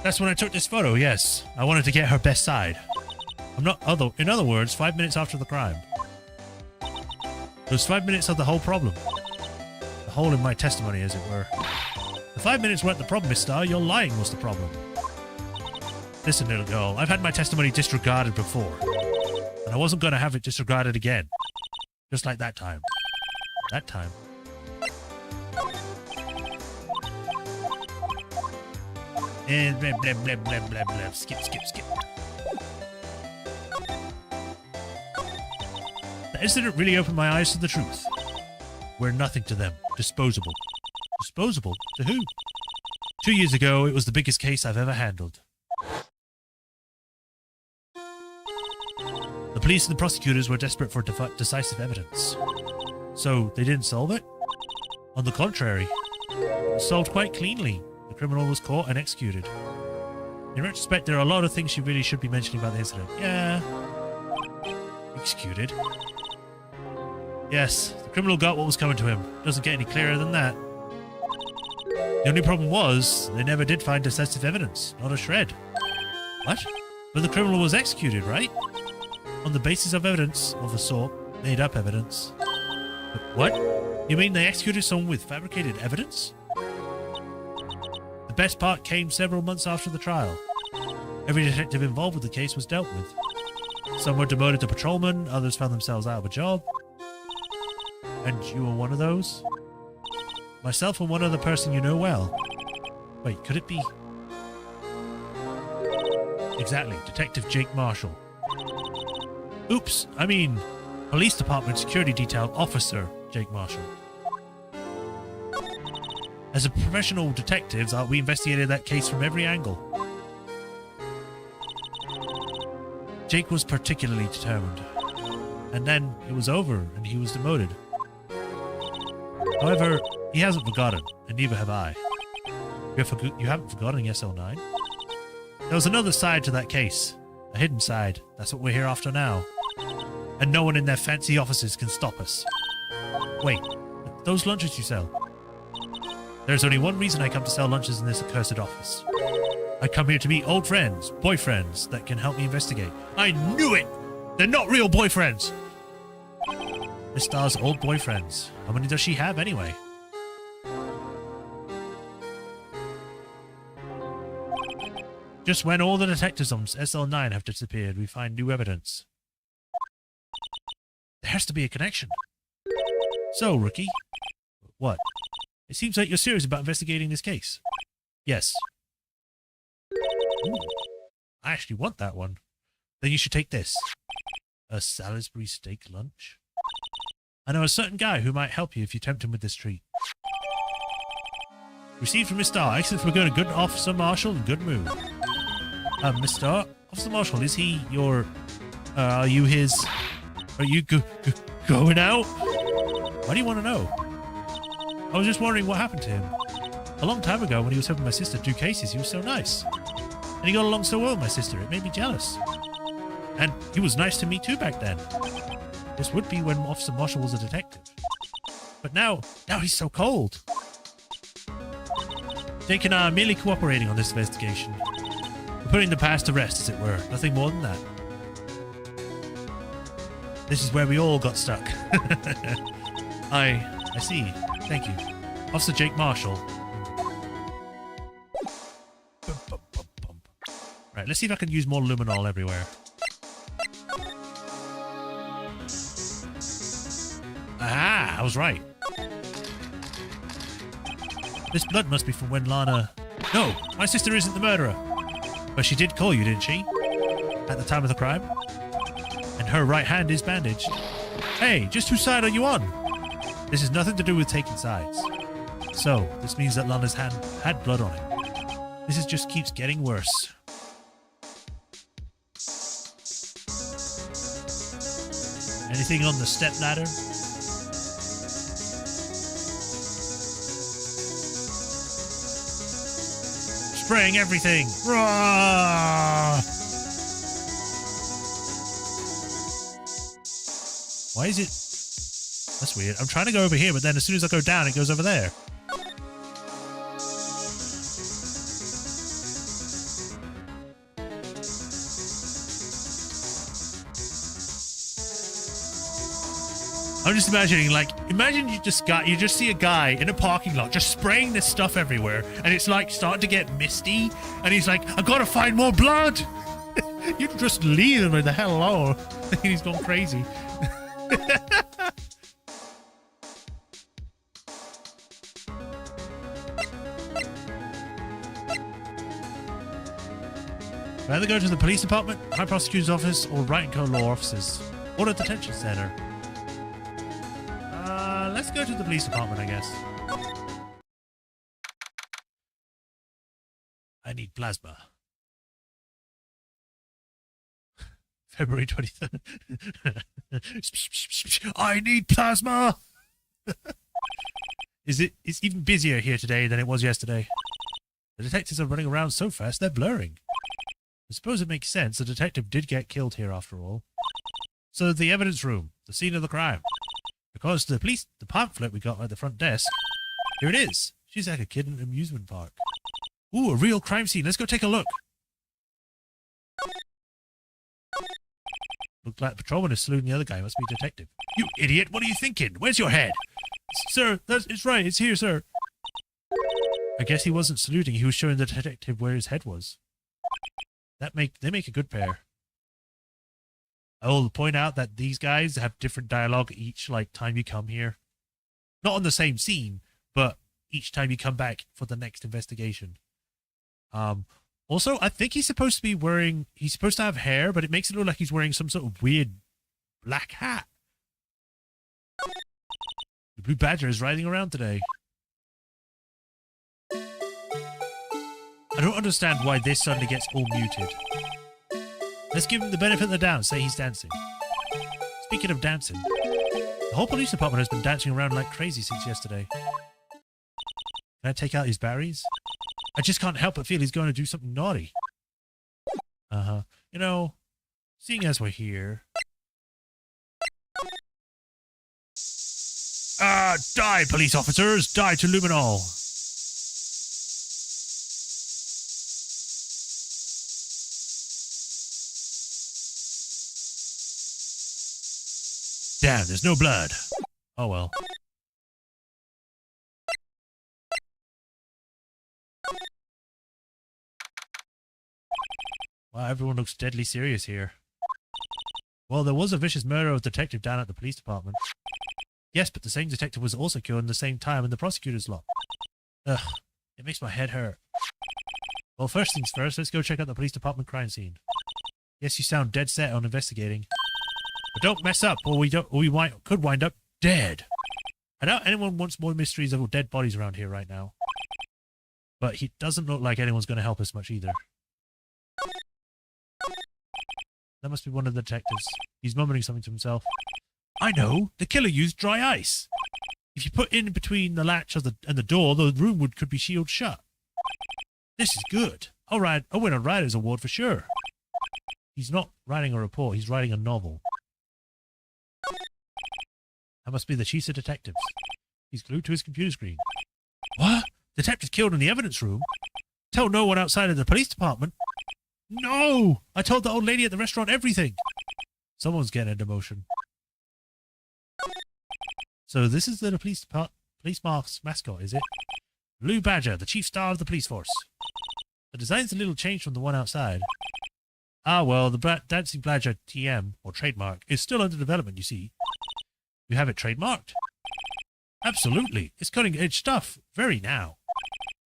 That's when I took this photo, yes. I wanted to get her best side. In other words, 5 minutes after the crime. Those 5 minutes are the whole problem. The hole in my testimony, as it were. The 5 minutes weren't the problem, Miss Starr. Your lying was the problem. Listen, little girl, I've had my testimony disregarded before. And I wasn't going to have it disregarded again. Just like that time. That time. And blah, blah, blah, blah, blah, blah. Skip. The incident really opened my eyes to the truth. We're nothing to them. Disposable. Disposable? To who? 2 years ago, it was the biggest case I've ever handled. The police and the prosecutors were desperate for decisive evidence. So, they didn't solve it? On the contrary, it was solved quite cleanly. The criminal was caught and executed. In retrospect, there are a lot of things you really should be mentioning about the incident. Yeah. Executed? Yes, the criminal got what was coming to him. Doesn't get any clearer than that. The only problem was, they never did find decisive evidence. Not a shred. What? But the criminal was executed, right? On the basis of evidence of a sort, made up evidence. What? You mean they executed someone with fabricated evidence? The best part came several months after the trial. Every detective involved with the case was dealt with. Some were demoted to patrolmen, others found themselves out of a job. And you were one of those? Myself and one other person you know well. Wait, could it be... Exactly, Detective Jake Marshall. Oops, I mean, Police Department Security Detail Officer Jake Marshall. As a professional detectives, we investigated that case from every angle. Jake was particularly determined. And then it was over, and he was demoted. However, he hasn't forgotten, and neither have I. You haven't forgotten SL9? There was another side to that case. A hidden side. That's what we're here after now. And no one in their fancy offices can stop us. Wait, those lunches you sell? There's only one reason I come to sell lunches in this accursed office. I come here to meet old friends, boyfriends, that can help me investigate. I knew it! They're not real boyfriends! Miss Star's old boyfriends. How many does she have anyway? Just when all the detectives on SL9 have disappeared, we find new evidence. There has to be a connection. So, rookie. What? It seems like you're serious about investigating this case. Yes. Ooh, I actually want that one. Then you should take this. A Salisbury steak lunch? I know a certain guy who might help you if you tempt him with this treat. Received from Miss Starr. Excellent for good. A good Officer Marshall in good mood. Miss Starr? Officer Marshall, is he your... are you his... Are you going out? Why do you want to know? I was just wondering what happened to him. A long time ago, when he was helping my sister do cases, he was so nice. And he got along so well with my sister, it made me jealous. And he was nice to me too back then. This would be when Officer Marshall was a detective. But now he's so cold. Jake and I are merely cooperating on this investigation. We're putting the past to rest, as it were. Nothing more than that. This is where we all got stuck. I see. Thank you. Officer Jake Marshall. Right, let's see if I can use more luminol everywhere. Aha! I was right. This blood must be from when Lana... No! My sister isn't the murderer! But she did call you, didn't she? At the time of the crime? And her right hand is bandaged. Hey, just whose side are you on? This has nothing to do with taking sides. So, this means that Lana's hand had blood on it. This just keeps getting worse. Anything on the step ladder? Spraying everything! Rawr! Why is it... That's weird. I'm trying to go over here, but then as soon as I go down, it goes over there. I'm just imagining, like, imagine you just see a guy in a parking lot just spraying this stuff everywhere, and it's like starting to get misty, and he's like, I've got to find more blood! You just leave him the hell alone. He's gone crazy. Rather go to the police department, high prosecutor's office, or Wright & Co. law offices, or the detention center. Let's go to the police department, I guess. I need plasma. February 23rd. I need plasma! It's even busier here today than it was yesterday. The detectives are running around so fast, they're blurring. I suppose it makes sense. The detective did get killed here after all. So the evidence room, the scene of the crime. Because the pamphlet we got at the front desk. Here it is. She's like a kid in an amusement park. Ooh, a real crime scene. Let's go take a look. Looked like the patrolman is saluting the other guy. Must be a detective. You idiot! What are you thinking? Where's your head? Sir, it's right. It's here, sir. I guess he wasn't saluting. He was showing the detective where his head was. They make a good pair. I will point out that these guys have different dialogue each time you come here. Not on the same scene, but each time you come back for the next investigation. Also, I think he's supposed to have hair, but it makes it look like he's wearing some sort of weird black hat. The Blue Badger is riding around today. I don't understand why this suddenly gets all muted. Let's give him the benefit of the doubt and say he's dancing. Speaking of dancing, the whole police department has been dancing around like crazy since yesterday. Can I take out his batteries? I just can't help but feel he's going to do something naughty. You know, seeing as we're here... Die, police officers! Die to Luminol! Damn, there's no blood. Oh well. Wow, everyone looks deadly serious here. Well, there was a vicious murder of a detective down at the police department. Yes, but the same detective was also killed in the same time in the prosecutor's lot. Ugh, it makes my head hurt. Well, first things first, let's go check out the police department crime scene. Yes, you sound dead set on investigating. But don't mess up, or could wind up dead. I doubt anyone wants more mysteries of dead bodies around here right now. But he doesn't look like anyone's going to help us much either. That must be one of the detectives. He's mumbling something to himself. I know! The killer used dry ice! If you put in between the latch and the door, the room could be shielded shut. This is good. I'll win a writer's award for sure. He's not writing a report, he's writing a novel. That must be the chief of detectives. He's glued to his computer screen. What? Detective killed in the evidence room? Tell no one outside of the police department? No! I told the old lady at the restaurant everything! Someone's getting a demotion. So this is the police mascot, is it? Blue Badger, the chief star of the police force. The design's a little changed from the one outside. Ah, well, the Dancing Badger TM, or trademark, is still under development, you see. You have it trademarked? Absolutely. It's cutting-edge stuff. Very now.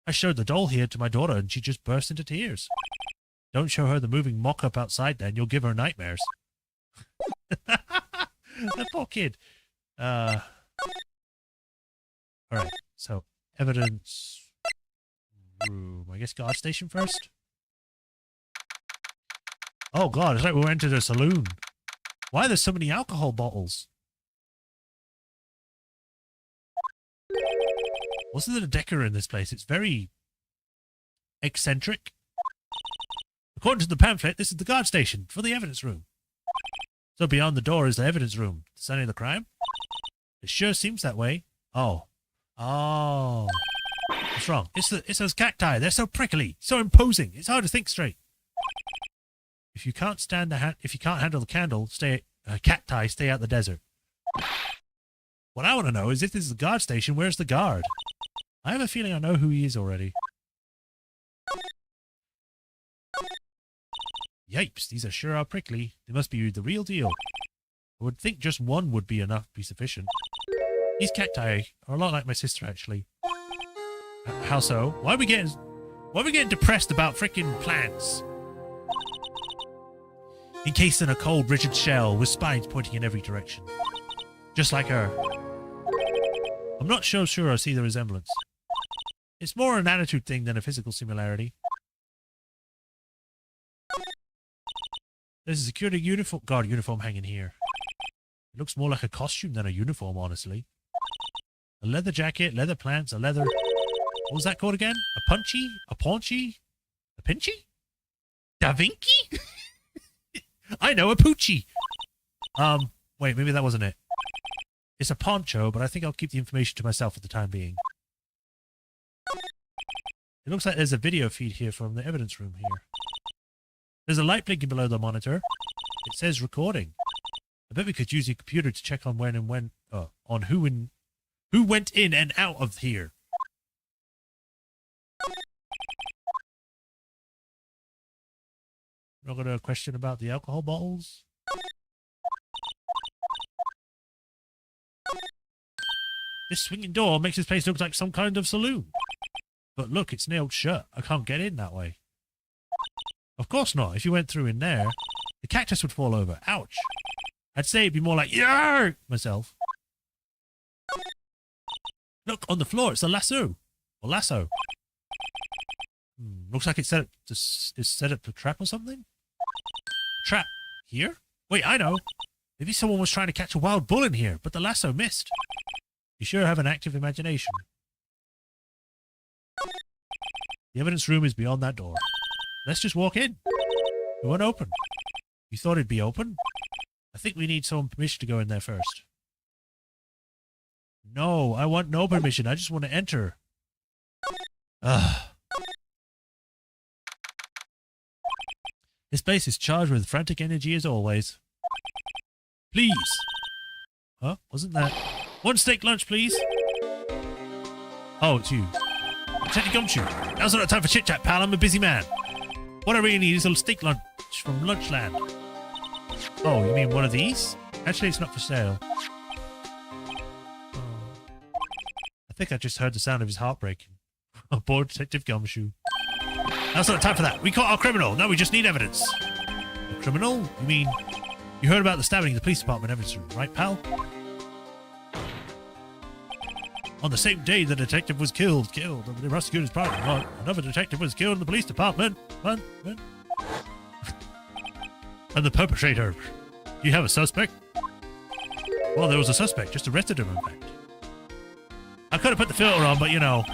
I showed the doll here to my daughter and she just burst into tears. Don't show her the moving mock-up outside then, you'll give her nightmares. That poor kid. Alright, so, evidence room. I guess guard station first? Oh god, it's like we entered a saloon. Why are there so many alcohol bottles? What's the decor in this place? It's very eccentric. According to the pamphlet, this is the guard station for the evidence room. So beyond the door is the evidence room. The scene of the crime? It sure seems that way. Oh. Oh. What's wrong? It's those cacti. They're so prickly, so imposing. It's hard to think straight. If you can't handle the cacti, stay out the desert. What I want to know is if this is the guard station, where's the guard? I have a feeling I know who he is already. Yipes, these sure are prickly. They must be the real deal. I would think just one would be sufficient. These cacti are a lot like my sister, actually. How so? Why are we getting depressed about frickin' plants? Encased in a cold, rigid shell with spines pointing in every direction. Just like her. I'm not sure I see the resemblance. It's more an attitude thing than a physical similarity. There's a security guard uniform hanging here. It looks more like a costume than a uniform, honestly. A leather jacket, leather plants, a leather... What was that called again? A punchy? A paunchy? A pinchy? Da Vinci? I know, a poochie! Wait, maybe that wasn't it. It's a poncho, but I think I'll keep the information to myself for the time being. It looks like there's a video feed here from the evidence room here. There's a light blinking below the monitor. It says recording. I bet we could use your computer to check on who went in and out of here. Not got a question about the alcohol bottles? This swinging door makes this place look like some kind of saloon. But look, it's nailed shut. I can't get in that way. Of course not. If you went through in there, the cactus would fall over. Ouch. I'd say it'd be more like, yarr, myself. Look, on the floor, it's a lasso. Or lasso. Looks like it's set up to trap or something? Trap? Here? Wait, I know. Maybe someone was trying to catch a wild bull in here, but the lasso missed. You sure have an active imagination. The evidence room is beyond that door. Let's just walk in. It won't open. You thought it'd be open? I think we need some permission to go in there first. No, I want no permission. I just want to enter. Ugh. This place is charged with frantic energy as always. Please. Huh? Wasn't that... One steak lunch, please. Oh, it's you. Detective Gumshoe. Now's not time for chit-chat, pal. I'm a busy man. What I really need is a steak lunch from Lunchland. Oh, you mean one of these? Actually, it's not for sale. I think I just heard the sound of his heart breaking. Aboard Detective Gumshoe. Now's not time for that. We caught our criminal. Now we just need evidence. A criminal? You mean... You heard about the stabbing in the police department evidence room, right, pal? On the same day the detective was killed, the prosecutor's parking lot, another detective was killed in the police department. And the perpetrator. Do you have a suspect? Well, there was a suspect, just arrested him, in fact. I could have put the filter on, but you know,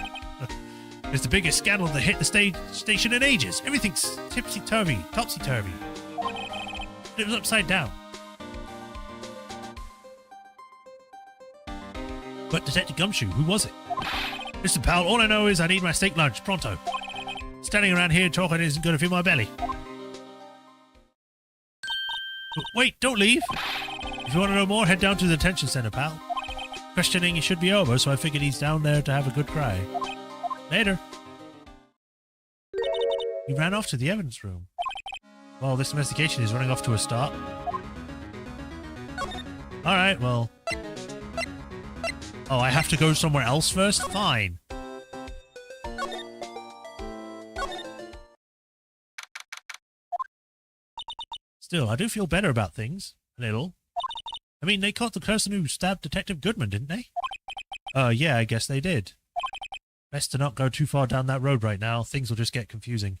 it's the biggest scandal that hit the station in ages. Everything's tipsy-turvy, topsy-turvy. It was upside down. But Detective Gumshoe, who was it? Listen, pal, all I know is I need my steak lunch, pronto. Standing around here talking isn't going to fill my belly. But wait, don't leave. If you want to know more, head down to the detention center, pal. Questioning should be over, so I figured he's down there to have a good cry. Later. He ran off to the evidence room. Well, this investigation is running off to a start. Alright, well... Oh, I have to go somewhere else first? Fine. Still, I do feel better about things. A little. I mean, they caught the person who stabbed Detective Goodman, didn't they? Yeah, I guess they did. Best to not go too far down that road right now. Things will just get confusing.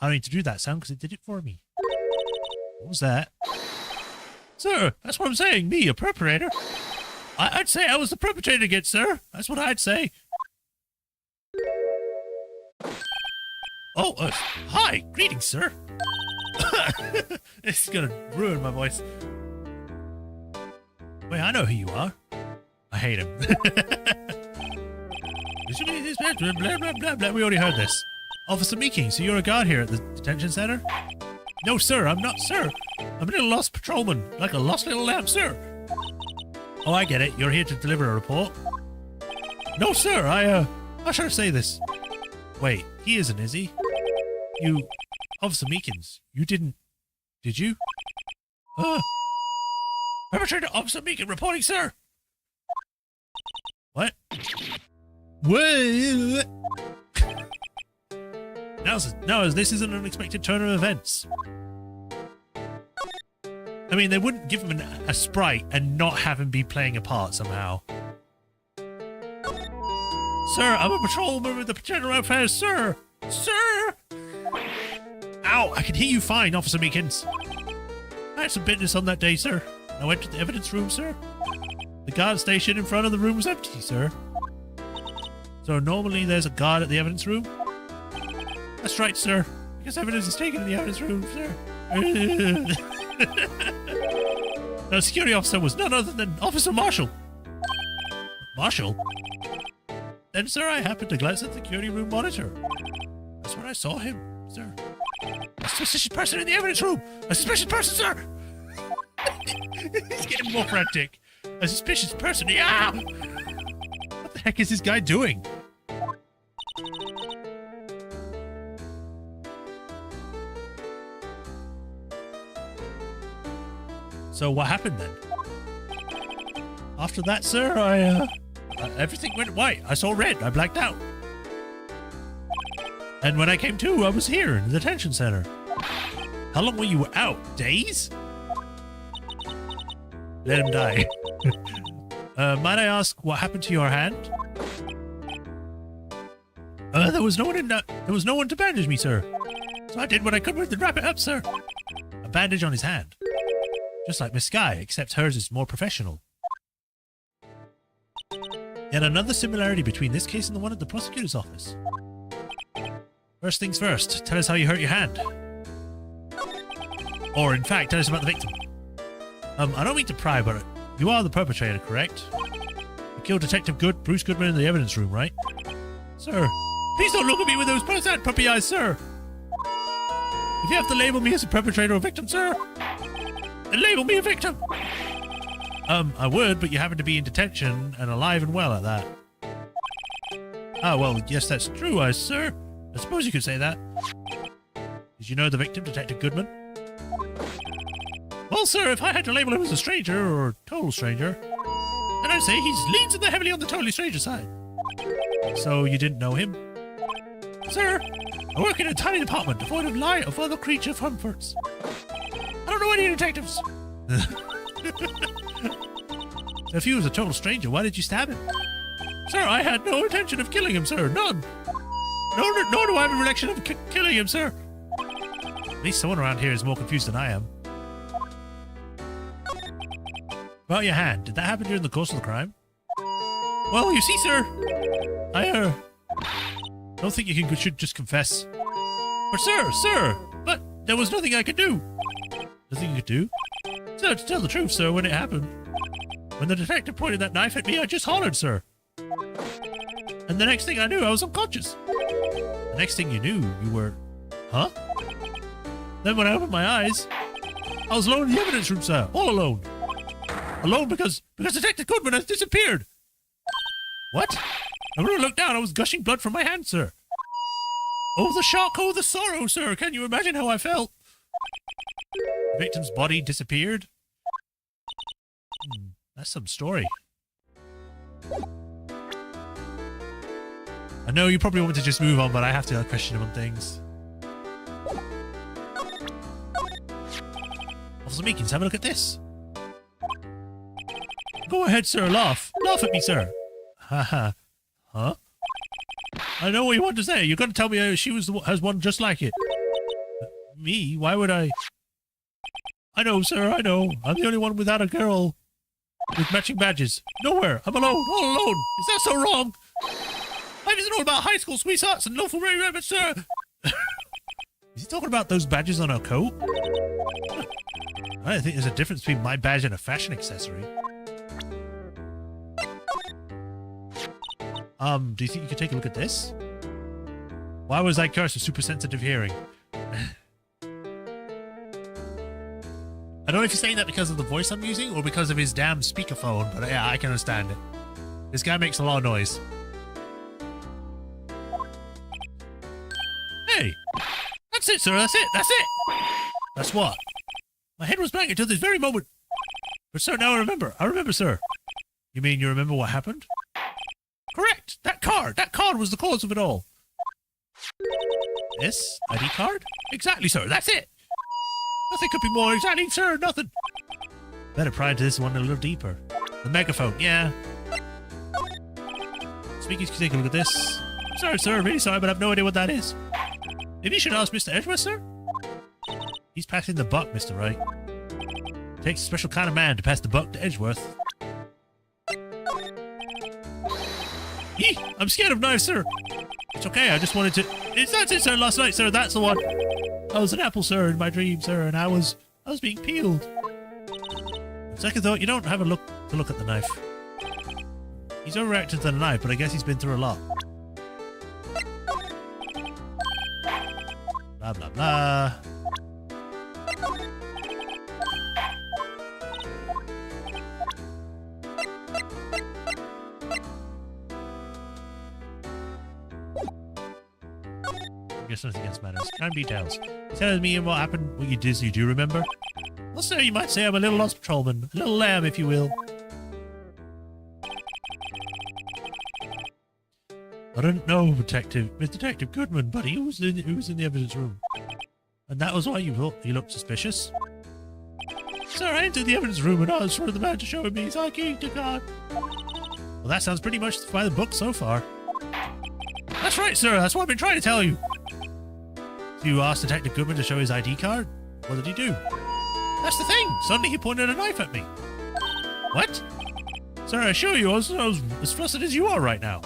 I don't need to do that sound because it did it for me. What was that? Sir, that's what I'm saying. Me, a perpetrator. I'd say I was the perpetrator again, sir. That's what I'd say. Oh, hi. Greetings, sir. This is gonna ruin my voice. Wait, I know who you are. I hate him. Blah, blah, blah, blah. We already heard this. Officer Meeking, so you're a guard here at the detention center? No, sir, I'm not, sir. I'm a little lost patrolman, like a lost little lamb, sir. Oh, I get it. You're here to deliver a report? No, sir, how should I say this? Wait, he isn't, is he? You... Officer Meekins, you didn't... Did you? Perpetrator Officer Meekin reporting, sir! What? What? Now, this is an unexpected turn of events. I mean, they wouldn't give him a sprite and not have him be playing a part somehow. Sir, I'm a patrolman with the General Affairs, sir! Sir! Ow, I can hear you fine, Officer Meekins. I had some business on that day, sir. I went to the evidence room, sir. The guard station in front of the room was empty, sir. So normally there's a guard at the evidence room? That's right, sir. Because evidence is taken in the evidence room, sir. The security officer was none other than Officer Marshall. Marshall? Then, sir, I happened to glance at the security room monitor. That's when I saw him, sir. A suspicious person in the evidence room! A suspicious person, sir! He's getting more frantic. A suspicious person, yeah! What the heck is this guy doing? So what happened then? After that, sir, everything went white. I saw red. I blacked out. And when I came to, I was here in the detention center. How long were you out? Days? Let him die. Might I ask what happened to your hand? There was no one to bandage me, sir. So I did what I could with to wrap it up, sir. A bandage on his hand. Just like Miss Sky, except hers is more professional. Yet another similarity between this case and the one at the prosecutor's office. First things first, tell us how you hurt your hand. Or, in fact, tell us about the victim. I don't mean to pry, but you are the perpetrator, correct? You killed Detective Bruce Goodman in the evidence room, right? Sir, please don't look at me with those puppy eyes, sir! If you have to label me as a perpetrator or victim, sir, then label me a victim! I would, but you happen to be in detention and alive and well at that. Ah, well, yes, that's true, sir. I suppose you could say that. Did you know the victim, Detective Goodman? Well, sir, if I had to label him as a stranger or a total stranger, then I'd say he leans heavily on the totally stranger side. So you didn't know him? Sir, I work in a tiny department devoid of lie of other creature comforts. I don't know any detectives. So if he was a total stranger, why did you stab him? Sir, I had no intention of killing him, sir. None. Nor do I have a recollection of killing him, sir. At least someone around here is more confused than I am. About your hand, did that happen during the course of the crime? Well, you see, sir, I don't think you should just confess. But sir, but there was nothing I could do. Nothing you could do? Sir, to tell the truth, sir, when it happened, when the detective pointed that knife at me, I just hollered, sir. And the next thing I knew, I was unconscious. The next thing you knew, you were... Huh? Then when I opened my eyes, I was alone in the evidence room, sir. All alone. Alone because Detective Goodman has disappeared. What? And when I looked down, I was gushing blood from my hand, sir. Oh, the shock, oh, the sorrow, sir. Can you imagine how I felt? The victim's body disappeared. That's some story. I know you probably want to just move on, but I have to question him on things. Officer Meekins, have a look at this. Go ahead, sir, laugh. Laugh at me, sir. Haha. Huh? I know what you want to say. You're going to tell me she has one just like it. Me? Why would I? I know, sir, I know. I'm the only one without a girl with matching badges. Nowhere. I'm alone. All alone. Is that so wrong? Life isn't all about high school sweethearts and lawful Ray Rabbits, sir. Is he talking about those badges on her coat? I think there's a difference between my badge and a fashion accessory. Do you think you could take a look at this? Why was I cursed with super sensitive hearing? I don't know if he's saying that because of the voice I'm using or because of his damn speakerphone, but yeah, I can understand it. This guy makes a lot of noise. Hey! That's it, sir, that's it, that's it! That's what? My head was blank until this very moment. But sir, now I remember, sir. You mean you remember what happened? Correct! That card was the cause of it all. This? ID card? Exactly, sir, that's it! Nothing could be more exactly, sir, nothing. Better pry into this one a little deeper. The megaphone, yeah. Speakers, can you take a look at this? Sorry, sir, really sorry, but I have no idea what that is. Maybe you should ask Mr. Edgeworth, sir? He's passing the buck, Mr. Wright. It takes a special kind of man to pass the buck to Edgeworth. Eee! I'm scared of knives, sir. It's okay, I just wanted to... That's it, sir, last night, sir, that's the one. I was an apple, sir, in my dream, sir, and I was being peeled. On second thought, you don't have a look to look at the knife. He's overreacted to the knife, but I guess he's been through a lot. Blah, blah, blah. I guess nothing else matters. Crime details. Tell me what happened, what you did, you do remember? Well, sir, you might say I'm a little lost patrolman. A little lamb, if you will. I didn't know Detective Goodman, but he was in the evidence room. And that was why you thought he looked suspicious? Sir, I entered the evidence room and I was for the man to show me his ID card. Well, that sounds pretty much by the book so far. That's right, sir. That's what I've been trying to tell you. So you asked Detective Goodman to show his ID card? What did he do? That's the thing. Suddenly he pointed a knife at me. What? Sir, I assure you, I was as flustered as you are right now.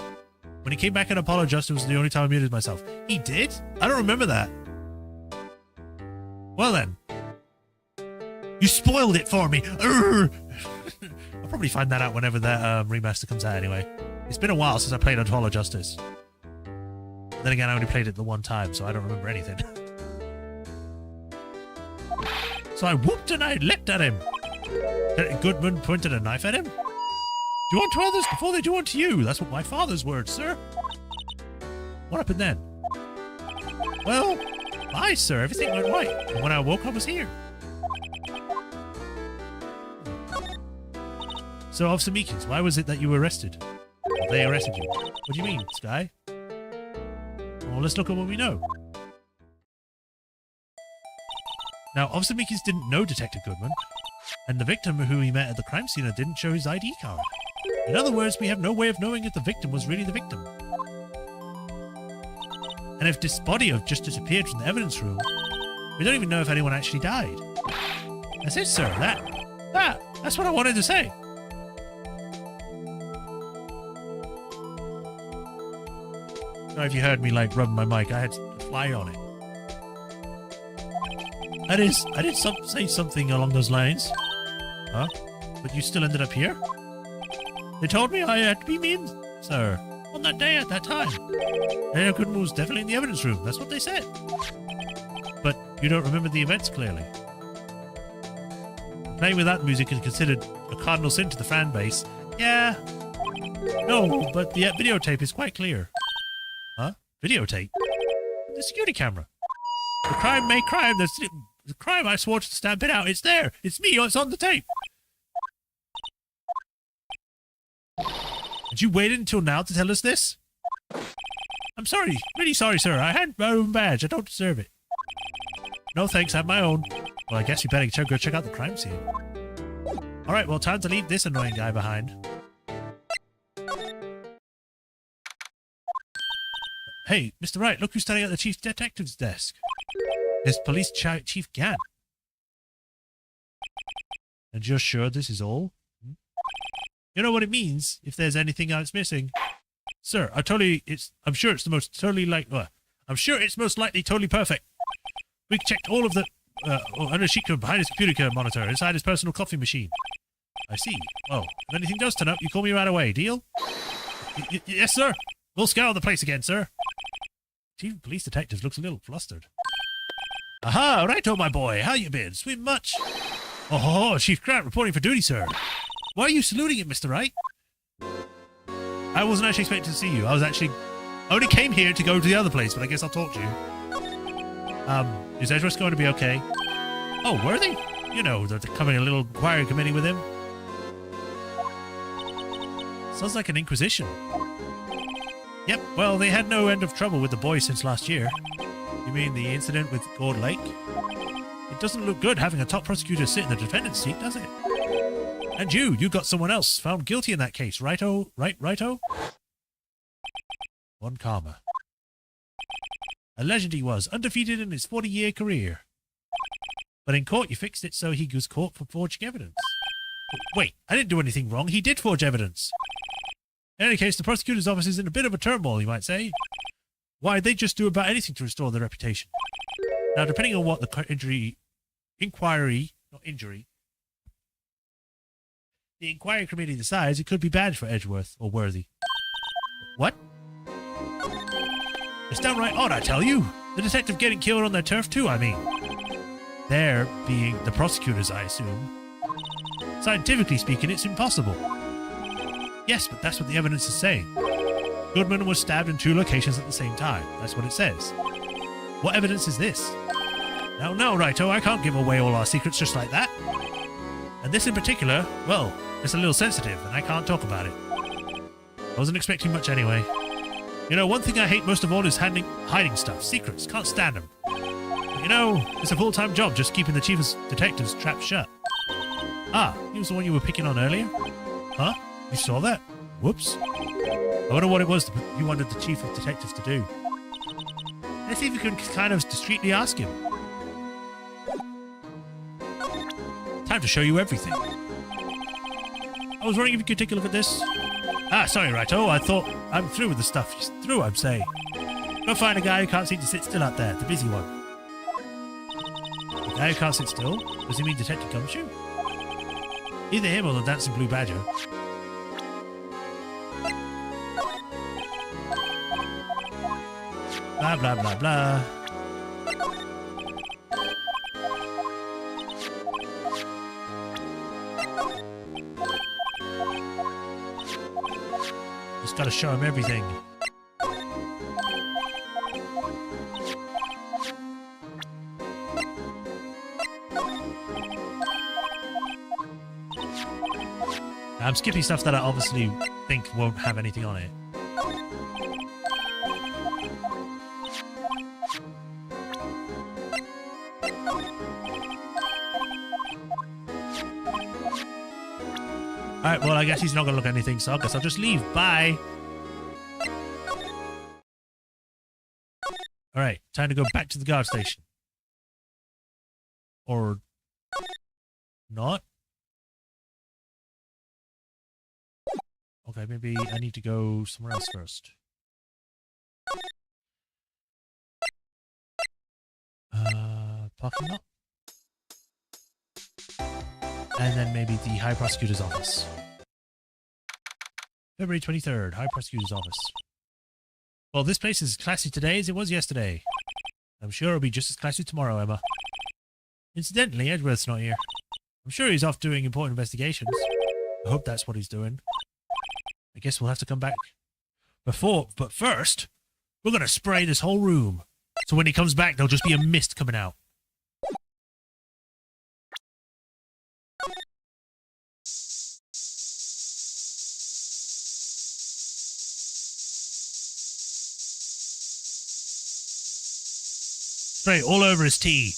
When he came back and apologized, it was the only time I muted myself. He did? I don't remember that. Well then. You spoiled it for me. I'll probably find that out whenever that remaster comes out anyway. It's been a while since I played Apollo Justice. Then again, I only played it the one time, so I don't remember anything. So I whooped and I leapt at him. Goodman pointed a knife at him. Do unto others before they do unto you. That's what my father's words, sir. What happened then? Well, aye, sir. Everything went right. And when I woke, I was here. So, Officer Meekins, why was it that you were arrested? Or they arrested you? What do you mean, Sky? Well, let's look at what we know. Now, Officer Meekins didn't know Detective Goodman, and the victim who he met at the crime scene didn't show his ID card. In other words, we have no way of knowing if the victim was really the victim. And if this body have just disappeared from the evidence room, we don't even know if anyone actually died. That's it, sir. That's what I wanted to say. Sorry if you heard me like rubbing my mic. I had a fly on it. I did say something along those lines. Huh? But you still ended up here? They told me I had to be mean, sir. On that day at that time. Daniel Goodman was definitely in the evidence room. That's what they said. But you don't remember the events clearly. Playing with that music is considered a cardinal sin to the fan base. Yeah. No, but the videotape is quite clear. Huh? Videotape? The security camera. The crime may crime. The crime I swore to stamp it out. It's there. It's me. It's on the tape. And you waited until now to tell us this? I'm sorry. Really sorry, sir. I had my own badge. I don't deserve it. No thanks. I have my own. Well, I guess you better go check out the crime scene. Alright, well, time to leave this annoying guy behind. Hey, Mr. Wright, look who's standing at the chief detective's desk. It's Police Chief Gann. And you're sure this is all? You know what it means, if there's anything else missing. Sir, I'm sure it's most likely totally perfect. We checked all of the, under a sheet behind his computer monitor, inside his personal coffee machine. I see. Oh, if anything does turn up, you call me right away, deal? Yes, sir. We'll scour the place again, sir. Chief of Police Detectives looks a little flustered. Aha, righto, my boy. How you been? Swim much? Oh, Chief Grant reporting for duty, sir. Why are you saluting it, Mr. Wright? I wasn't actually expecting to see you. I only came here to go to the other place, but I guess I'll talk to you. Is Edgeworth going to be okay? Oh, were they? You know, they're coming a little inquiry committee with him. Sounds like an inquisition. Yep, well, they had no end of trouble with the boys since last year. You mean the incident with Gord Lake? It doesn't look good having a top prosecutor sit in the defendant's seat, does it? And you got someone else found guilty in that case, righto? Righto? One karma. A legend he was, undefeated in his 40-year career. But in court you fixed it so he was caught for forging evidence. Wait, I didn't do anything wrong. He did forge evidence. In any case, the prosecutor's office is in a bit of a turmoil, you might say. Why, they'd just do about anything to restore their reputation. Now, depending on what the inquiry committee decides, it could be bad for Edgeworth or Worthy. What? It's downright odd, I tell you. The detective getting killed on their turf too, I mean. They're being the prosecutors, I assume. Scientifically speaking, it's impossible. Yes, but that's what the evidence is saying. Goodman was stabbed in 2 locations at the same time. That's what it says. What evidence is this? No, righto, I can't give away all our secrets just like that. And this in particular, well, it's a little sensitive, and I can't talk about it. I wasn't expecting much anyway. You know, one thing I hate most of all is hiding stuff. Secrets. Can't stand them. But, you know, it's a full-time job just keeping the chief of detectives trapped shut. Ah, he was the one you were picking on earlier? Huh? You saw that? Whoops. I wonder what it was that you wanted the chief of detectives to do. Let's see if you can kind of discreetly ask him. Time to show you everything. I was wondering if you could take a look at this. Ah, sorry, Righto. I thought I'm through with the stuff. Just through, I'm saying. Go find a guy who can't seem to sit still out there. The busy one. The guy who can't sit still? Does he mean Detective Gumshoe? Either him or the dancing blue badger. Blah, blah, blah, blah. Just gotta show him everything. I'm skipping stuff that I obviously think won't have anything on it. Alright, well, I guess he's not going to look at anything, so I guess I'll just leave. Bye! Alright, time to go back to the guard station. Or... not? Okay, maybe I need to go somewhere else first. Parking lot? And then maybe the High Prosecutor's office. February 23rd, High Prosecutor's office. Well, this place is as classy today as it was yesterday. I'm sure it'll be just as classy tomorrow, Emma. Incidentally, Edgeworth's not here. I'm sure he's off doing important investigations. I hope that's what he's doing. I guess we'll have to come back. But first, we're going to spray this whole room. So when he comes back, there'll just be a mist coming out. Spray all over his tea.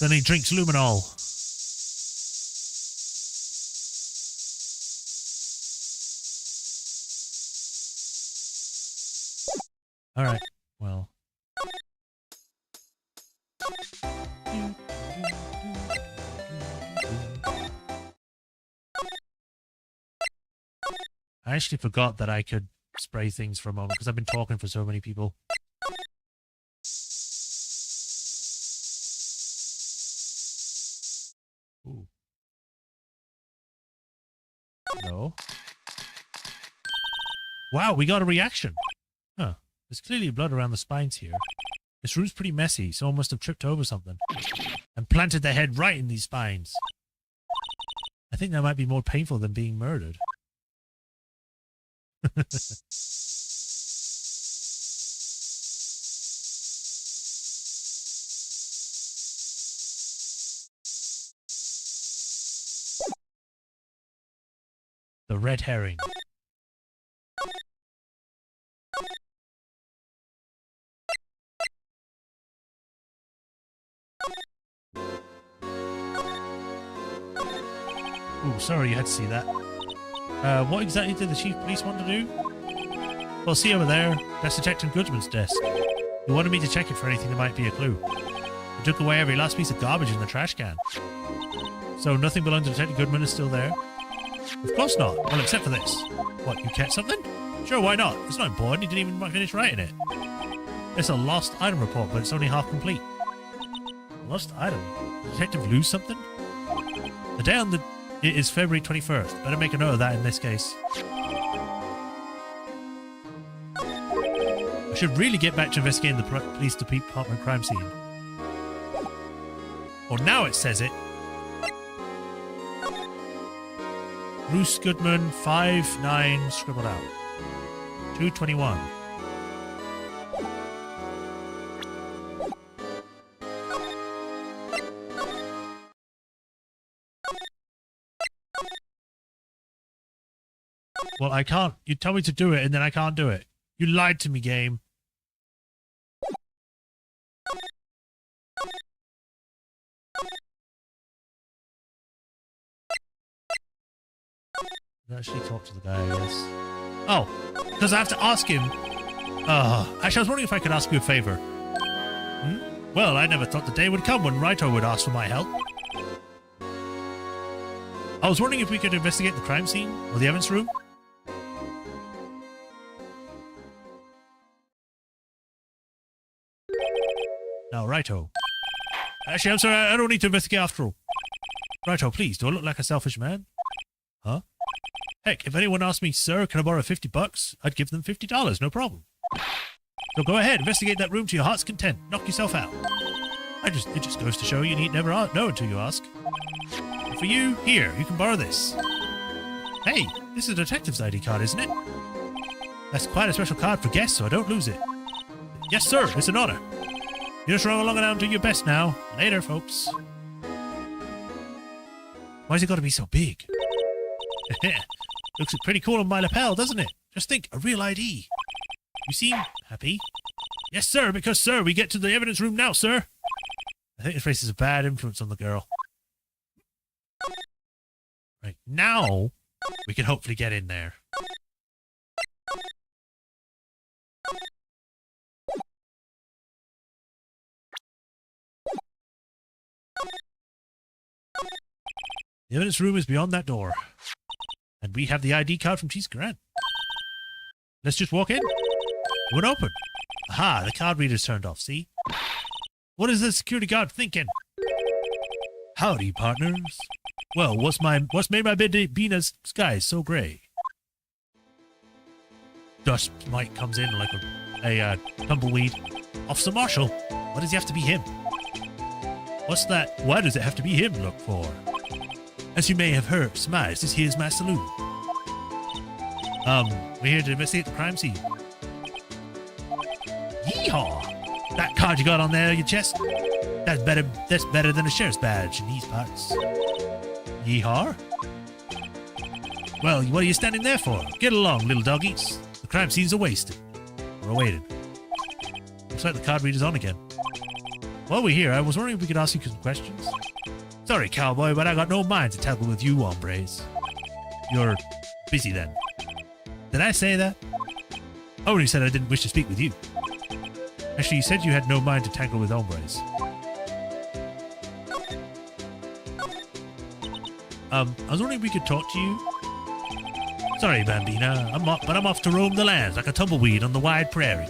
Then he drinks luminol. Alright, well. I actually forgot that I could spray things for a moment because I've been talking for so many people. Ooh. No. Wow, we got a reaction. Huh. There's clearly blood around the spines here. This room's pretty messy. Someone must have tripped over something and planted their head right in these spines. I think that might be more painful than being murdered. The red herring. Ooh, sorry you had to see that. What exactly did the chief of police want to do? Well, see over there, that's Detective Goodman's desk. He wanted me to check it for anything that might be a clue. He took away every last piece of garbage in the trash can. So nothing belonging to Detective Goodman is still there? Of course not. Well, except for this. What, you kept something? Sure, why not? It's not important. He didn't even finish writing it. It's a lost item report, but it's only half complete. Lost item? Did the detective lose something? The day on it is February 21st. Better make a note of that in this case. I should really get back to investigating the police department crime scene. Well, now it says it. Bruce Goodman, 5-9, scribbled out. 221. Well, I can't. You tell me to do it, and then I can't do it. You lied to me, game. Actually talk to the guy, I guess. Oh, because I have to ask him. Actually, I was wondering if I could ask you a favor. Well, I never thought the day would come when Raito would ask for my help. I was wondering if we could investigate the crime scene or the evidence room. Now, Raito. Actually, I'm sorry, I don't need to investigate after all. Raito, please, do I look like a selfish man? Huh? Heck, if anyone asked me, sir, can I borrow $50? I'd give them $50, no problem. So go ahead, investigate that room to your heart's content. Knock yourself out. It just goes to show you need never know until you ask. And for you, here, you can borrow this. Hey, this is a detective's ID card, isn't it? That's quite a special card for guests, so I don't lose it. Yes, sir, it's an honor. You just run along and do your best now. Later, folks. Why's it got to be so big? Looks pretty cool on my lapel, doesn't it? Just think, a real ID. You seem happy? Yes, sir, because, sir, we get to the evidence room now, sir. I think this place is a bad influence on the girl. Right, now we can hopefully get in there. The evidence room is beyond that door. And we have the ID card from Cheese Grant. Let's just walk in. It won't open. Aha, the card reader's turned off, see? What is the security guard thinking? Howdy, partners. Well, what's made my bed be in the skies so grey? Dust Mite comes in like a tumbleweed. Officer Marshall, why does he have to be him? What's that? Why does it have to be him look for? As you may have heard, surmised, this here's my saloon. We're here to investigate the crime scene. Yeehaw! That card you got on there, your chest? That's better than a sheriff's badge in these parts. Yeehaw? Well, what are you standing there for? Get along, little doggies. The crime scenes are wasted. We're awaited. Looks like the card reader's on again. While we're here, I was wondering if we could ask you some questions. Sorry, cowboy, but I got no mind to tackle with you hombres. You're busy then. Did I say that? I only said I didn't wish to speak with you. Actually, you said you had no mind to tangle with hombres. I was wondering if we could talk to you. Sorry, Bambina, I'm off to roam the lands like a tumbleweed on the wide prairie.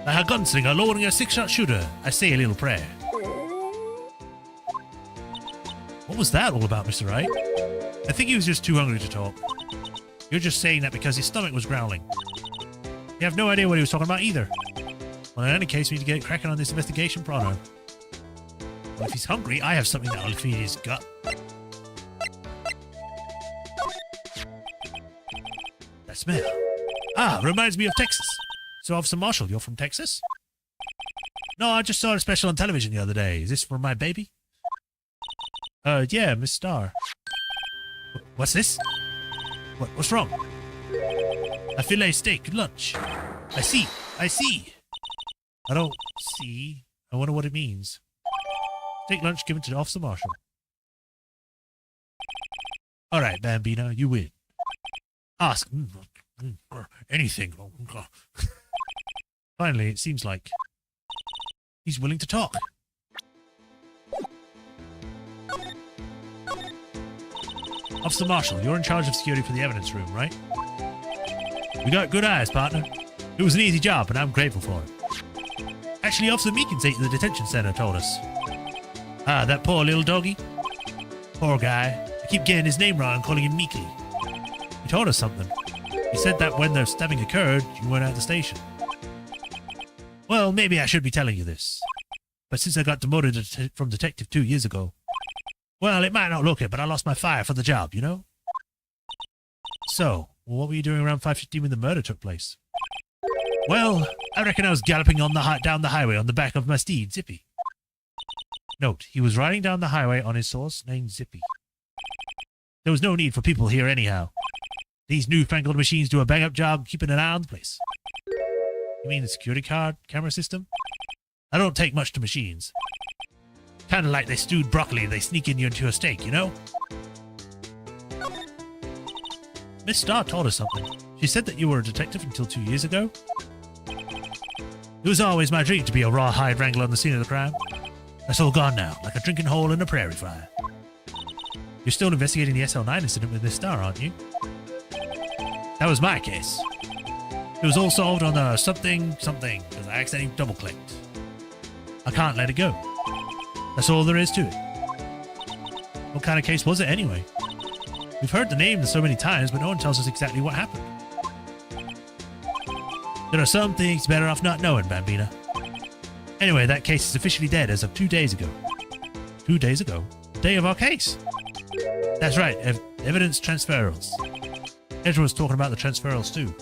Like a gunslinger loading a six-shot shooter, I say a little prayer. What was that all about, Mr. Wright? I think he was just too hungry to talk. You're just saying that because his stomach was growling. You have no idea what he was talking about either. Well, in any case, we need to get cracking on this investigation pronto. Well, if he's hungry, I have something that will feed his gut. That smell. Ah, reminds me of Texas. So, Officer Marshall, you're from Texas? No, I just saw a special on television the other day. Is this for my baby? Yeah, Miss Starr. What's this? What's wrong? A filet steak lunch. I see. I don't see. I wonder what it means. Steak lunch given to Officer Marshall. All right, Bambina, you win. Ask anything. Finally, it seems like he's willing to talk. Officer Marshall, you're in charge of security for the evidence room, right? We got good eyes, partner. It was an easy job, and I'm grateful for it. Actually, Officer Meekins ate at the detention center told us. Ah, that poor little doggy. Poor guy. I keep getting his name wrong and calling him Meeky. He told us something. He said that when the stabbing occurred, you weren't at the station. Well, maybe I should be telling you this. But since I got demoted from detective 2 years ago, well, it might not look it, but I lost my fire for the job, you know? So, what were you doing around 5:15 when the murder took place? Well, I reckon I was galloping down the highway on the back of my steed, Zippy. Note, he was riding down the highway on his horse named Zippy. There was no need for people here anyhow. These newfangled machines do a bang-up job keeping an eye on the place. You mean the security card camera system? I don't take much to machines. Kind of like they stewed broccoli and they sneak in you into a steak, you know? Miss Starr told us something. She said that you were a detective until 2 years ago. It was always my dream to be a rawhide wrangler on the scene of the crime. That's all gone now, like a drinking hole in a prairie fire. You're still investigating the SL9 incident with Miss Starr, aren't you? That was my case. It was all solved on something, because I accidentally double-clicked. I can't let it go. That's all there is to it. What kind of case was it anyway? We've heard the name so many times, but no one tells us exactly what happened. There are some things better off not knowing, Bambina. Anyway, that case is officially dead as of 2 days ago. 2 days ago? The day of our case? That's right, evidence transferals. Ezra was talking about the transferals too.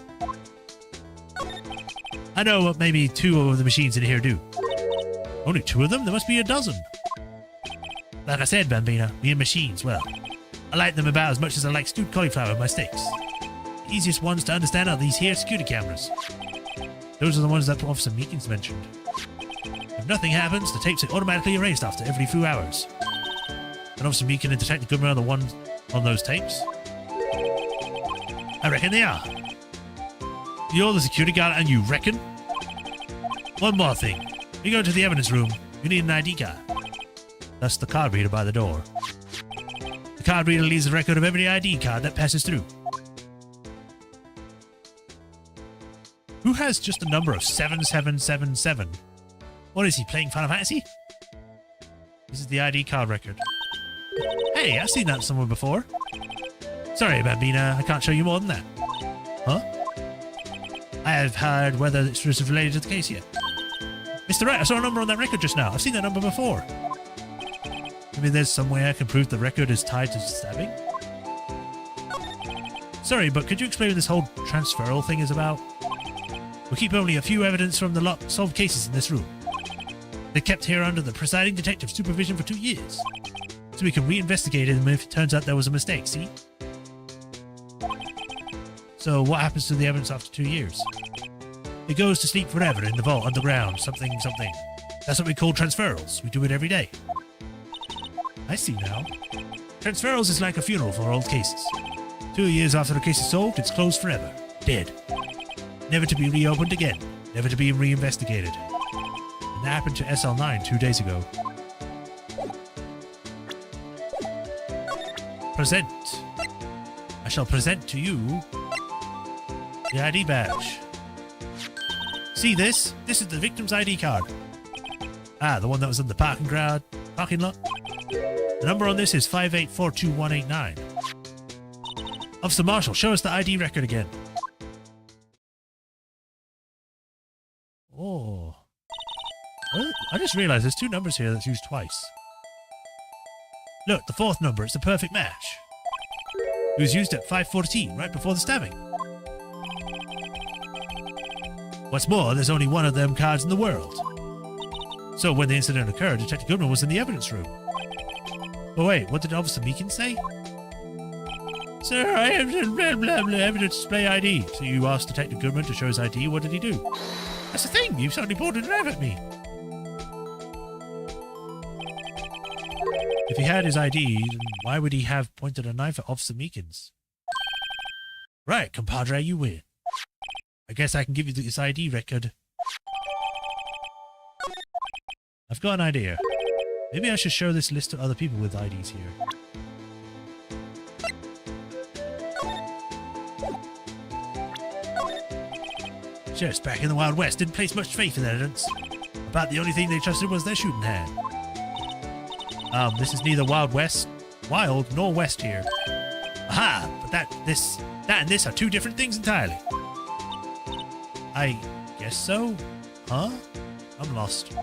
I know what maybe 2 of the machines in here do. Only 2 of them? There must be a dozen. Like I said, Bambina, me and machines, well, I like them about as much as I like stewed cauliflower in my steaks. The easiest ones to understand are these here security cameras. Those are the ones that Officer Meekins mentioned. If nothing happens, the tapes are automatically erased after every few hours. And Officer Meekins and Detective Goodman are the ones on those tapes? I reckon they are. You're the security guard and you reckon? One more thing. When you go to the evidence room, you need an ID card. That's the card reader by the door. The card reader leaves a record of every ID card that passes through. Who has just a number of 7777? What is he, playing Final Fantasy? This is the ID card record. Hey, I've seen that somewhere before. Sorry, Bambina, I can't show you more than that. Huh? I have heard whether it's related to the case yet. Mr. Wright, I saw a number on that record just now. I've seen that number before. Maybe there's some way I can prove the record is tied to stabbing? Sorry, but could you explain what this whole transferal thing is about? We keep only a few evidence from the solved cases in this room. They're kept here under the presiding detective's supervision for 2 years. So we can reinvestigate them if it turns out there was a mistake, see? So what happens to the evidence after 2 years? It goes to sleep forever in the vault underground, something. That's what we call transferals. We do it every day. I see now. Transferals is like a funeral for old cases. 2 years after the case is solved, it's closed forever. Dead. Never to be reopened again. Never to be reinvestigated. And that happened to SL9 2 days ago. Present. I shall present to you the ID badge. See this? This is the victim's ID card. Ah, the one that was in the parking lot. The number on this is 5842189. Officer Marshall, show us the ID record again. Oh. Well, I just realized there's 2 numbers here that's used twice. Look, the 4th number, it's a perfect match. It was used at 5:14, right before the stabbing. What's more, there's only one of them cards in the world. So when the incident occurred, Detective Goodman was in the evidence room. But wait, what did Officer Meekins say? Sir, I have blah, blah, blah, evidence display ID. So you asked Detective Goodman to show his ID, what did he do? That's the thing, you suddenly pointed a knife at me. If he had his ID, then why would he have pointed a knife at Officer Meekins? Right, compadre, you win. I guess I can give you this ID record. I've got an idea. Maybe I should show this list to other people with IDs here. Sheriff's back in the Wild West didn't place much faith in evidence. About the only thing they trusted was their shooting hand. This is neither Wild nor West here. Aha! But that and this are 2 different things entirely. I guess so? Huh? I'm lost.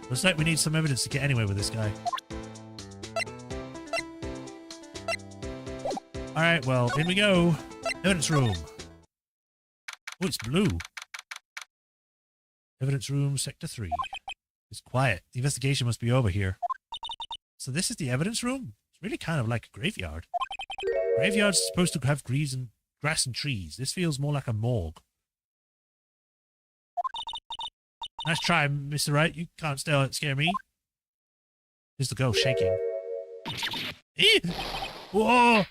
Looks like we need some evidence to get anywhere with this guy. Alright, well, in we go. Evidence room. Oh, it's blue. Evidence room, Sector 3. It's quiet. The investigation must be over here. So this is the evidence room? It's really kind of like a graveyard. Graveyards are supposed to have grass and trees. This feels more like a morgue. Nice try, Mr. Wright. You can't scare me. Here's the girl shaking. Whoa!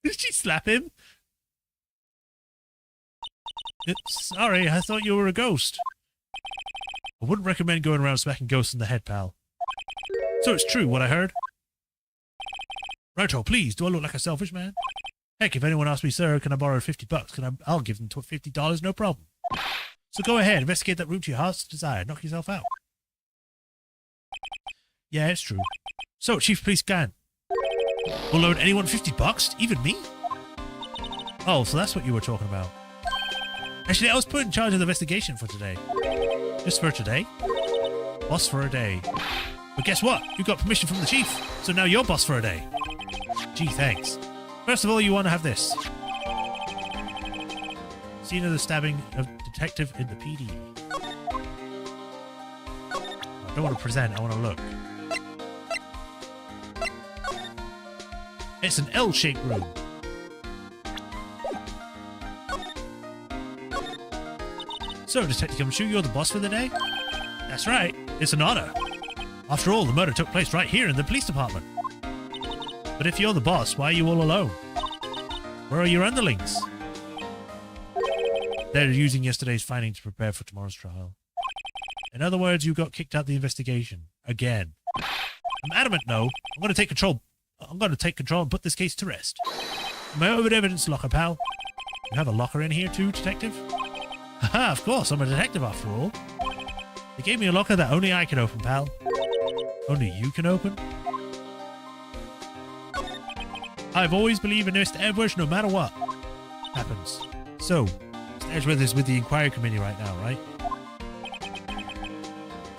Did she slap him? Sorry, I thought you were a ghost. I wouldn't recommend going around smacking ghosts in the head, pal. So it's true what I heard? Righto, please, do I look like a selfish man? Heck, if anyone asks me, sir, can I borrow $50? I'll give them $50, no problem. So go ahead, investigate that room to your heart's desire. Knock yourself out. Yeah, it's true. So, Chief Police Gan. Will loan anyone $50? Even me? Oh, so that's what you were talking about. Actually, I was put in charge of the investigation for today. Just for today? Boss for a day. But guess what? You got permission from the chief, so now you're boss for a day. Gee, thanks. First of all, you want to have this. Scene of the stabbing of detective in the PD. I don't want to present, I want to look. It's an L-shaped room. So, Detective Gumshoe, you're the boss for the day? That's right. It's an honor. After all, the murder took place right here in the police department. But if you're the boss, why are you all alone? Where are your underlings? They're using yesterday's findings to prepare for tomorrow's trial. In other words, you got kicked out the investigation. Again. I'm adamant, no. I'm going to take control and put this case to rest. My own evidence locker, pal. You have a locker in here too, detective? Haha, of course, I'm a detective after all. They gave me a locker that only I can open, pal. Only you can open? I've always believed in Mr. Edwards no matter what happens. So, Mr. Edgeworth is with the inquiry committee right now, right?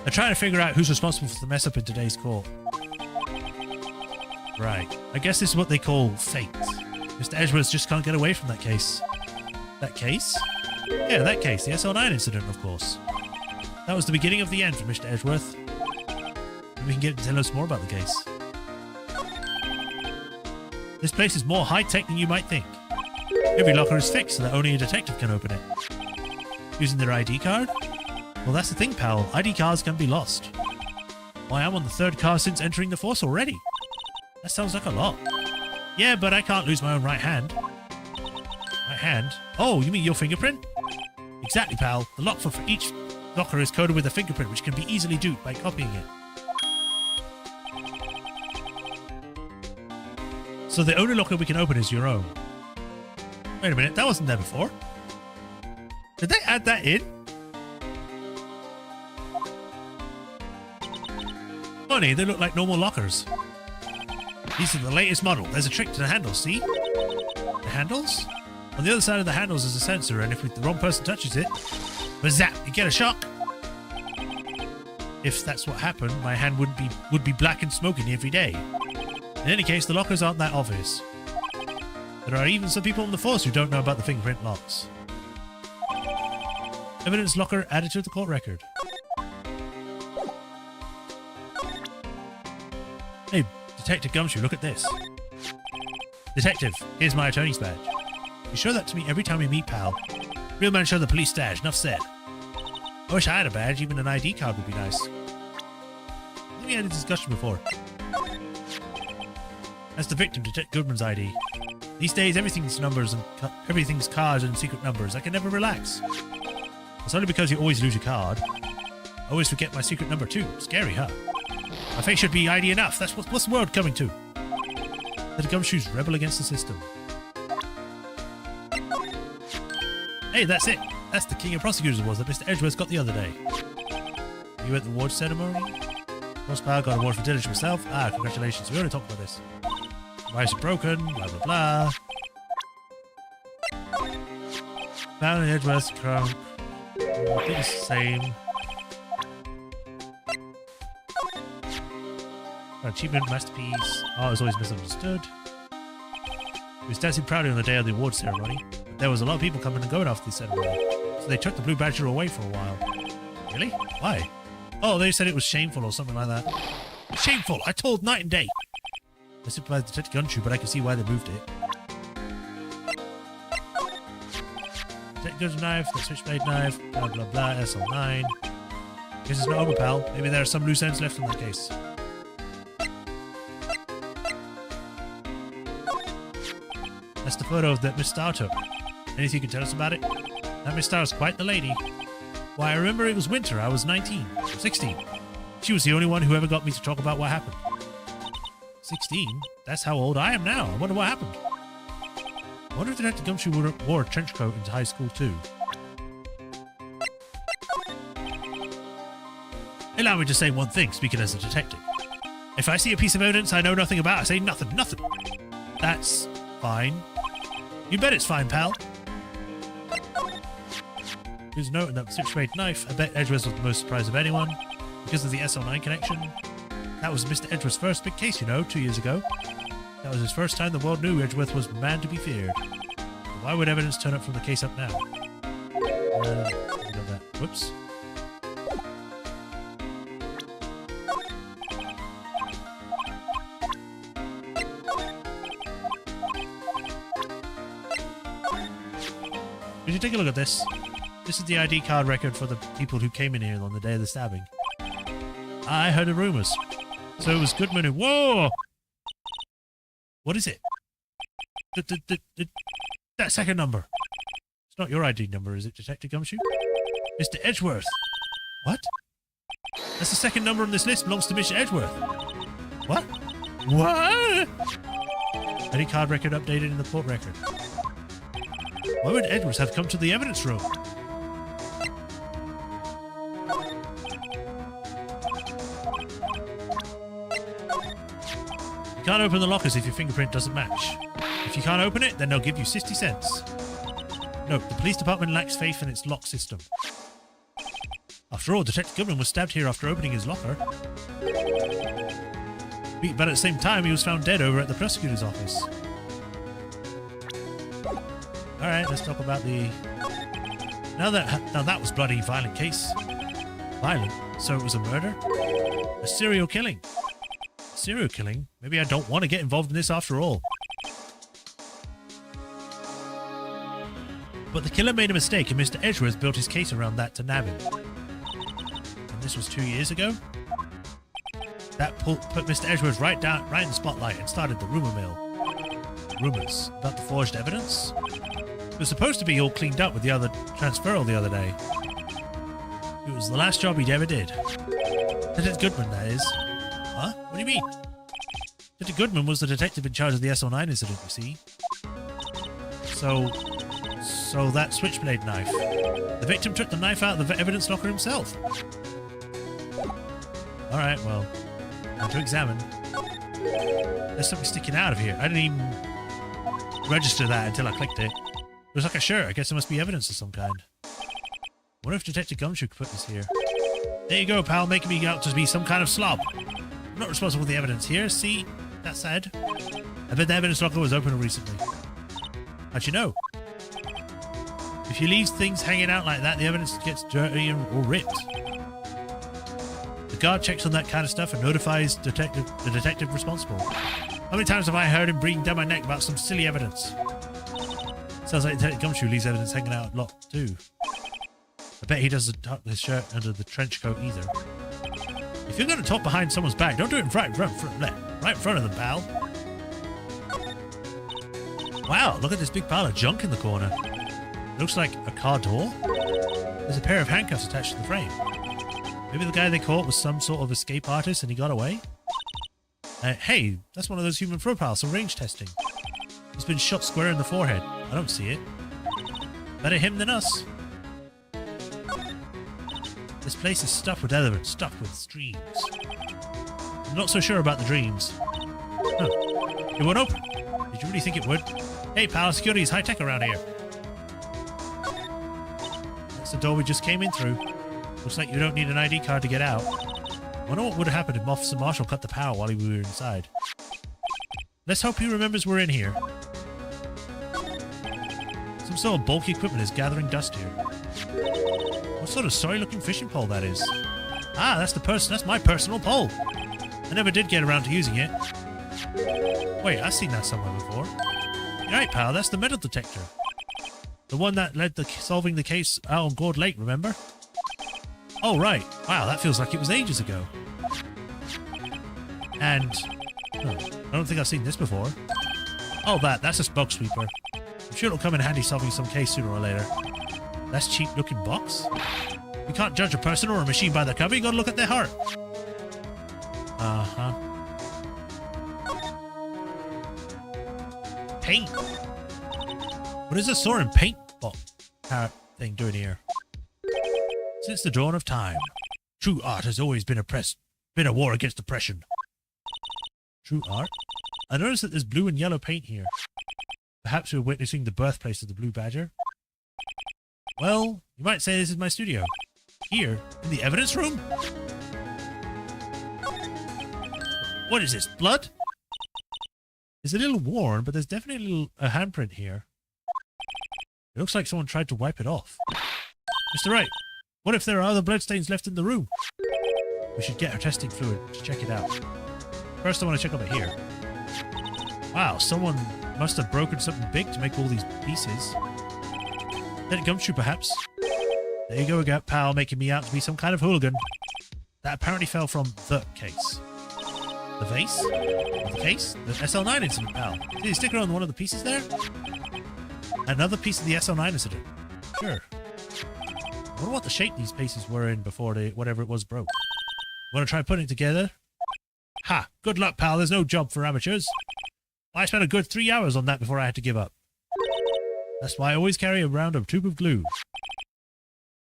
They're trying to figure out who's responsible for the mess up in today's court. Right. I guess this is what they call fate. Mr. Edgeworth just can't get away from that case. That case? Yeah, that case. The SL9 incident, of course. That was the beginning of the end for Mr. Edgeworth. Maybe we can get him to tell us more about the case. This place is more high-tech than you might think. Every locker is fixed so that only a detective can open it. Using their ID card? Well, that's the thing, pal. ID cards can be lost. Why, I'm on the 3rd card since entering the force already. That sounds like a lot. Yeah, but I can't lose my own right hand. Right hand? Oh, you mean your fingerprint? Exactly, pal. The lock for each locker is coded with a fingerprint, which can be easily duped by copying it. So the only locker we can open is your own. Wait a minute, that wasn't there before. Did they add that in? Funny, they look like normal lockers. These are the latest model. There's a trick to the handles, see? The handles? On the other side of the handles is a sensor, and if the wrong person touches it, zap, you get a shock. If that's what happened, my hand would be black and smoking every day. In any case, the lockers aren't that obvious. There are even some people on the force who don't know about the fingerprint locks. Evidence locker added to the court record. Hey, Detective Gumshoe, look at this. Detective, here's my attorney's badge. You show that to me every time we meet, pal. Real man show the police stash, enough said. I wish I had a badge, even an ID card would be nice. I think we had a discussion before. That's the victim, Detective Goodman's ID. These days, everything's numbers and everything's cards and secret numbers. I can never relax. It's only because you always lose your card. I always forget my secret number too. Scary, huh? My face should be ID enough. That's what's the world coming to? The Gumshoes rebel against the system. Hey, that's it. That's the king of prosecutors was that Mr. Edgeworth got the other day. Were you at the award ceremony? Horsepower got an award for diligence myself. Ah, congratulations. We already talked about this. Wires are broken, blah blah blah. Found in Edgeworth's crown. I think it's the same. Achievement, masterpiece. Oh, it was always misunderstood. He was dancing proudly on the day of the award ceremony. But there was a lot of people coming and going after the ceremony. So they took the Blue Badger away for a while. Really? Why? Oh, they said it was shameful or something like that. Shameful! I told night and day! I supervised Detective Gumshoe, but I can see why they moved it. Detective Gun's knife, the switchblade knife, blah blah blah, SL9. Guess it's not over, pal. Maybe there are some loose ends left in that case. That's the photo that Miss Starr took. Anything you can tell us about it? That Miss Starr's quite the lady. Why, I remember it was winter. I was 19. 16. She was the only one who ever got me to talk about what happened. 16? That's how old I am now. I wonder what happened. I wonder if Detective Gumshoe wore a trench coat into high school too. Allow me to say one thing, speaking as a detective. If I see a piece of evidence I know nothing about, I say nothing. That's fine. You bet it's fine, pal. Here's a note in that switchblade knife. I bet Edgeworth was the most surprised of anyone. Because of the SL9 connection. That was Mr. Edgeworth's first big case, you know, 2 years ago. That was his first time the world knew Edgeworth was a man to be feared. But why would evidence turn up from the case up now? Got that. Whoops. Could you take a look at this? This is the ID card record for the people who came in here on the day of the stabbing. I heard the rumors. So it was Goodman who... Whoa! What is it? That second number. It's not your ID number, is it, Detective Gumshoe? Mr. Edgeworth. What? That's the second number on this list. Belongs to Mr. Edgeworth. What? What? ID card record updated in the court record. Why would Edgeworth have come to the evidence room? You can't open the lockers if your fingerprint doesn't match. If you can't open it, then they'll give you 60 cents. Note, the police department lacks faith in its lock system. After all, Detective Goodman was stabbed here after opening his locker. But at the same time, he was found dead over at the prosecutor's office. Alright, let's talk about the... Now that was bloody violent case. Violent? So it was a murder? A serial killing? Serial killing? Maybe I don't want to get involved in this after all. But the killer made a mistake and Mr. Edgeworth built his case around that to nab him. And this was 2 years ago? That put Mr. Edgeworth right in the spotlight and started the rumor mill. Rumors about the forged evidence? It was supposed to be all cleaned up with the other transferal the other day. It was the last job he'd ever did. Detective Goodman, that is. Huh? What do you mean? Detective Goodman was the detective in charge of the SL9 incident, you see. So that switchblade knife. The victim took the knife out of the evidence locker himself. Alright, well, time to examine. There's something sticking out of here. I didn't even register that until I clicked it. It was like a shirt. I guess there must be evidence of some kind. I wonder if Detective Gumshoe could put this here. There you go, pal, making me out to be some kind of slob. I'm not responsible for the evidence here. See? That said, I bet the evidence locker was open recently. How'd you know? If you leave things hanging out like that, the evidence gets dirty or ripped. The guard checks on that kind of stuff and notifies the detective responsible. How many times have I heard him breathing down my neck about some silly evidence? Sounds like Detective Gumshoe leaves evidence hanging out a lot too. I bet he doesn't tuck his shirt under the trench coat either. If you're going to talk behind someone's back, don't do it right in front of them, pal. Wow, look at this big pile of junk in the corner. Looks like a car door. There's a pair of handcuffs attached to the frame. Maybe the guy they caught was some sort of escape artist and he got away? Hey, that's one of those human profiles from range testing. He's been shot square in the forehead. I don't see it. Better him than us. This place is stuffed with evidence, stuffed with dreams. I'm not so sure about the dreams. Huh. It won't open. Did you really think it would? Hey pal, security is high-tech around here. That's the door we just came in through. Looks like you don't need an ID card to get out. I wonder what would have happened if Officer Marshall cut the power while we were inside. Let's hope he remembers we're in here. Some sort of bulky equipment is gathering dust here. What sort of sorry-looking fishing pole that is? Ah, that's my personal pole. I never did get around to using it. Wait, I've seen that somewhere before. You're right, pal, that's the metal detector. The one that led to solving the case out on Gourd Lake, remember? Oh, right. Wow, that feels like it was ages ago. And... oh, I don't think I've seen this before. Oh, that's a bug sweeper. I'm sure it'll come in handy solving some case sooner or later. That's cheap-looking box. You can't judge a person or a machine by their cover. You gotta look at their heart. Uh-huh. Paint. What is this soaring paint thing doing here? Since the dawn of time, true art has always been a war against oppression. True art? I noticed that there's blue and yellow paint here. Perhaps we're witnessing the birthplace of the Blue Badger. Well, you might say this is my studio. Here, in the evidence room? What is this, blood? It's a little worn, but there's definitely a handprint here. It looks like someone tried to wipe it off. Mr. Wright, what if there are other bloodstains left in the room? We should get our testing fluid to check it out. First, I want to check over here. Wow, someone must have broken something big to make all these pieces. Let it gumshoe, perhaps. There you go again, pal, making me out to be some kind of hooligan. That apparently fell from the case. The vase? The case? The SL9 incident, pal. See the sticker on one of the pieces there? Another piece of the SL9 incident. Sure. I wonder what the shape these pieces were in before whatever it was broke. Want to try putting it together? Ha! Good luck, pal. There's no job for amateurs. I spent a good 3 hours on that before I had to give up. That's why I always carry around a tube of glue.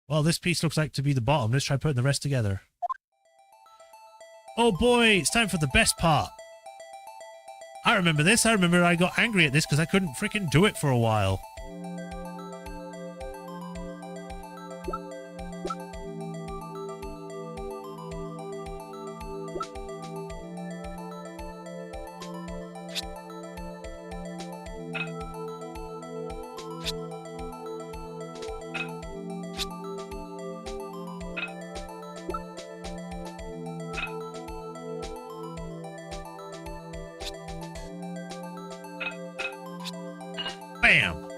Well, this piece looks like to be the bottom. Let's try putting the rest together. Oh boy, it's time for the best part. I remember this. I remember I got angry at this because I couldn't freaking do it for a while. Bam!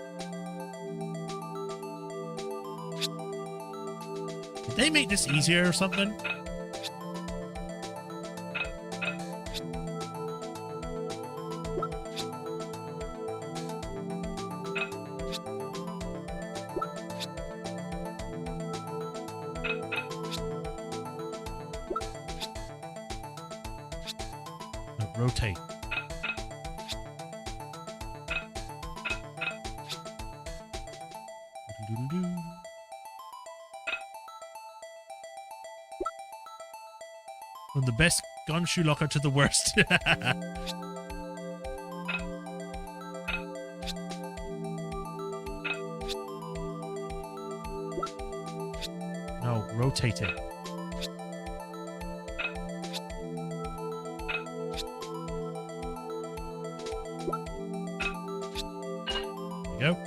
Did they make this easier or something? Rotate. From the best gumshoe locker to the worst. No, rotate it. There you go.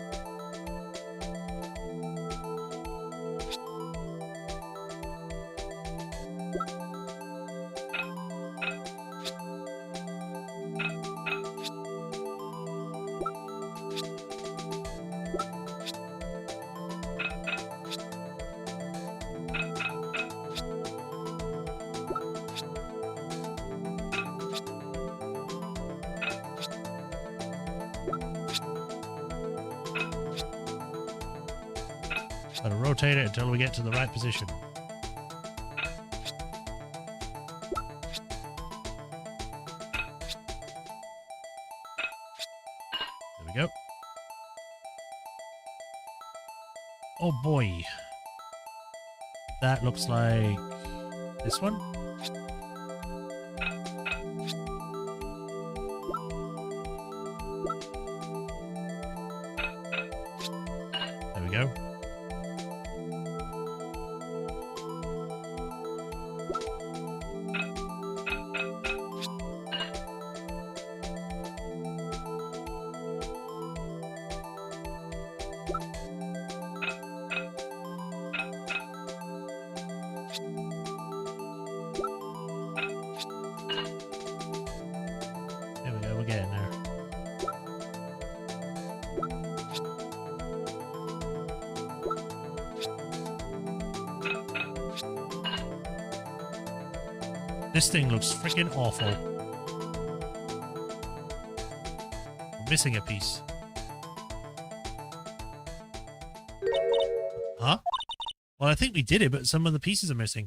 Gotta rotate it until we get to the right position. There we go. Oh boy. That looks like this one. There we go. There we go, we're getting there. This thing looks freaking awful. I'm missing a piece. Huh? Well, I think we did it, but some of the pieces are missing.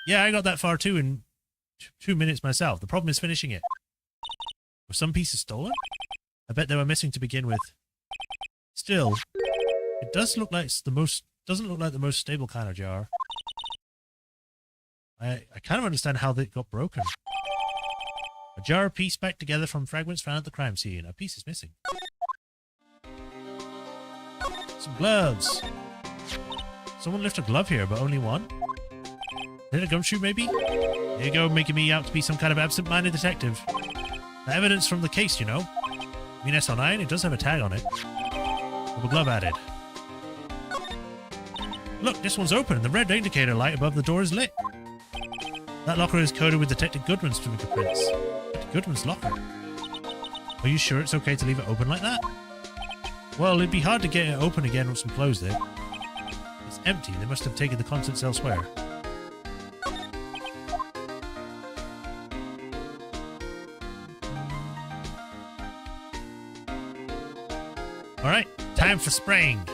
Yeah, I got that far too in 2 minutes myself. The problem is finishing it. Were some pieces stolen? I bet they were missing to begin with. Still, it does look like doesn't look like the most stable kind of jar. I kind of understand how they got broken. A jar pieced back together from fragments found at the crime scene. A piece is missing. Some gloves. Someone left a glove here, but only one. Is it a gumshoe, maybe? Here you go, making me out to be some kind of absent-minded detective. The evidence from the case, you know. I mean, SL9, it does have a tag on it. With a glove added. Look, this one's open, and the red indicator light above the door is lit. That locker is coded with Detective Goodman's fingerprints. Detective Goodman's locker. Are you sure it's okay to leave it open like that? Well, it'd be hard to get it open again once we closed it. It's empty. They must have taken the contents elsewhere. Alright, time for spraying.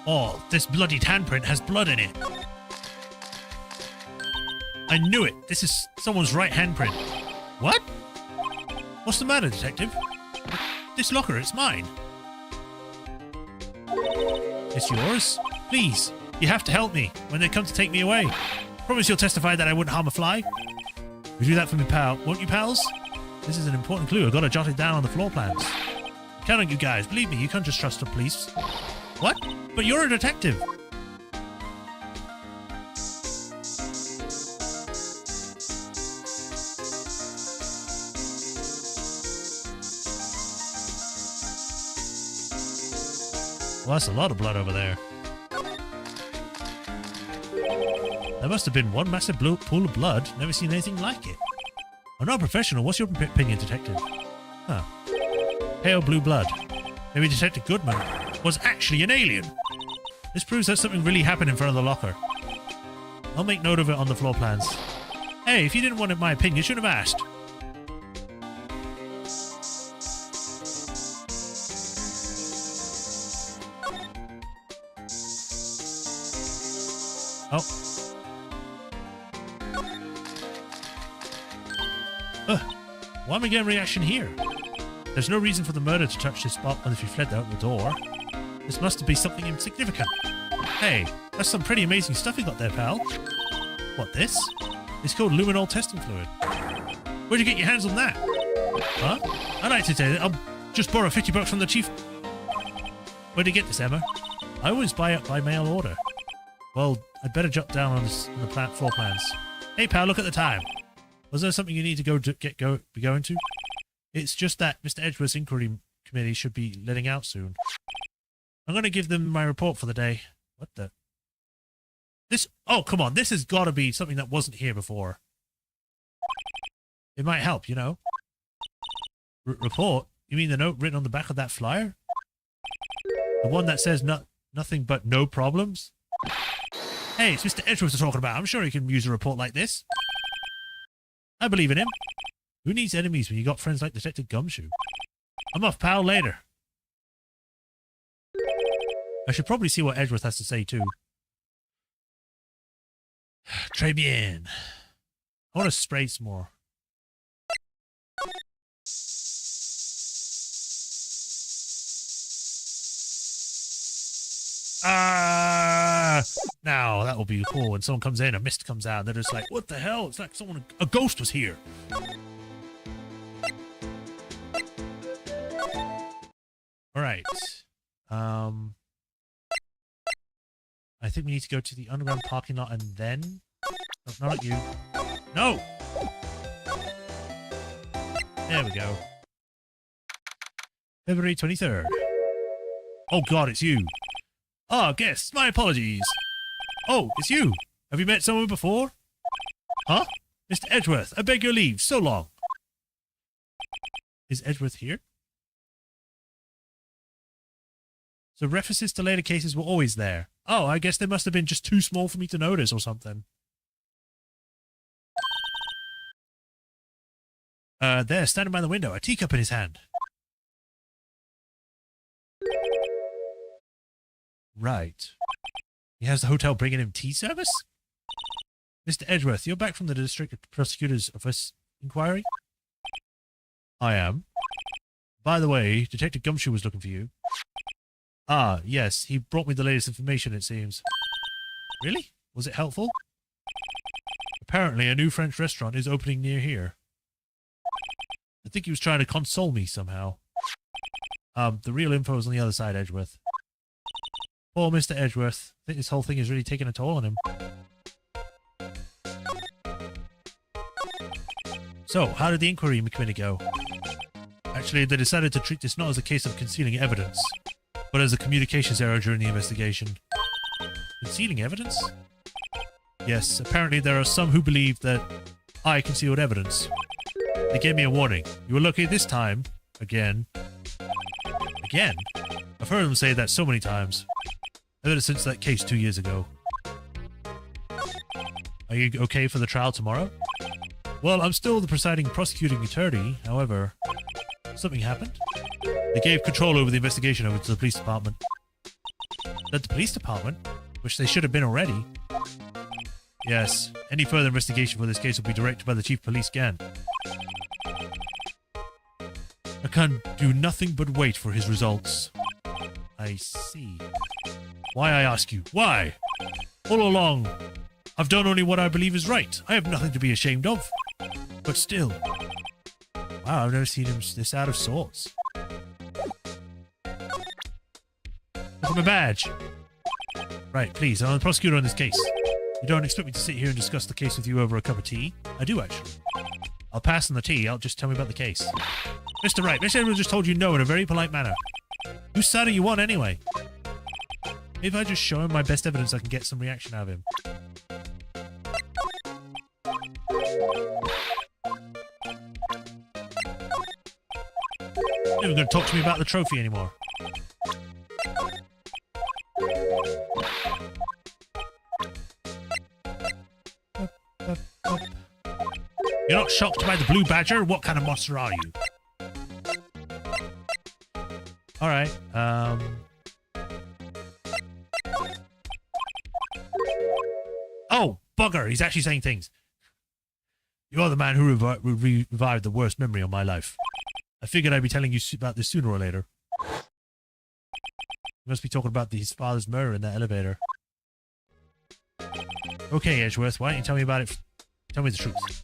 Oh, this bloody handprint has blood in it. I knew it. This is someone's right handprint. What? What's the matter, detective? This locker, it's mine. It's yours? Please, you have to help me when they come to take me away. Promise you'll testify that I wouldn't harm a fly. You do that for me, pal, won't you, pals? This is an important clue. I've got to jot it down on the floor plans. Count on you guys. Believe me, you can't just trust the police. What? But you're a detective. Well, that's a lot of blood over there. There must have been one massive pool of blood. Never seen anything like it. I'm not a professional. What's your opinion, detective? Huh. Pale blue blood. Maybe Detective Goodman was actually an alien. This proves that something really happened in front of the locker. I'll make note of it on the floor plans. Hey, if you didn't want my opinion, you should have asked. Oh. Why am I getting a reaction here? There's no reason for the murder to touch this spot if you fled out the door. This must be something insignificant. Hey, that's some pretty amazing stuff you got there, pal. What, this? It's called luminol testing fluid. Where'd you get your hands on that? Huh? I'd like to say that I'll just borrow $50 from the chief. Where'd you get this, Emma? I always buy it by mail order. Well, I'd better jot down on the floor plans. Hey, pal, look at the time. Was there something you need to be going to? It's just that Mr. Edgeworth's inquiry committee should be letting out soon. I'm going to give them my report for the day. What the? This? Oh, come on. This has got to be something that wasn't here before. It might help, you know. Report? You mean the note written on the back of that flyer? The one that says nothing but no problems? Hey, it's Mr. Edgeworth we're talking about. I'm sure he can use a report like this. I believe in him. Who needs enemies when you got friends like Detective Gumshoe? I'm off, pal, later. I should probably see what Edgeworth has to say, too. Très bien. I want to spray some more. Now, that will be cool. When someone comes in, a mist comes out, and they're just like, what the hell? It's like a ghost was here. Alright. I think we need to go to the underground parking lot and then... No, not you. No! There we go. February 23rd. Oh god, it's you. Ah, guests, my apologies. Oh, it's you. Have you met someone before? Huh? Mr. Edgeworth, I beg your leave. So long. Is Edgeworth here? So references to later cases were always there. Oh, I guess they must have been just too small for me to notice or something. There, standing by the window, a teacup in his hand. Right. He has the hotel bringing him tea service? Mr. Edgeworth, you're back from the District Prosecutor's Office inquiry? I am. By the way, Detective Gumshoe was looking for you. Ah, yes, he brought me the latest information, it seems. Really? Was it helpful? Apparently, a new French restaurant is opening near here. I think he was trying to console me somehow. The real info is on the other side, Edgeworth. Poor Mr. Edgeworth. I think this whole thing is really taking a toll on him. So, how did the inquiry committee go? Actually, they decided to treat this not as a case of concealing evidence, but as a communications error during the investigation. Concealing evidence? Yes, apparently there are some who believe that I concealed evidence. They gave me a warning. You were lucky this time. Again. Again? I've heard them say that so many times. Ever since that case 2 years ago. Are you okay for the trial tomorrow? Well, I'm still the presiding prosecuting attorney, however... Something happened? They gave control over the investigation over to the police department. That the police department? Which they should have been already. Yes, any further investigation for this case will be directed by the Chief Police Gant. I can do nothing but wait for his results. I see. Why, I ask you? Why? All along, I've done only what I believe is right. I have nothing to be ashamed of. But still... Wow, I've never seen him this out of sorts. Look at my badge. Right, please, I'm the prosecutor on this case. You don't expect me to sit here and discuss the case with you over a cup of tea? I do, actually. I'll pass on the tea, just tell me about the case. Mr. Wright, Mr. Edwards just told you no in a very polite manner. Whose side are you on, anyway? Maybe if I just show him my best evidence, I can get some reaction out of him. You're not going to talk to me about the trophy anymore. You're not shocked by the blue badger? What kind of monster are you? Alright, Oh, bugger! He's actually saying things. You're the man who revived the worst memory of my life. I figured I'd be telling you about this sooner or later. You must be talking about his father's murder in that elevator. Okay, Edgeworth, why don't you tell me about it? Tell me the truth.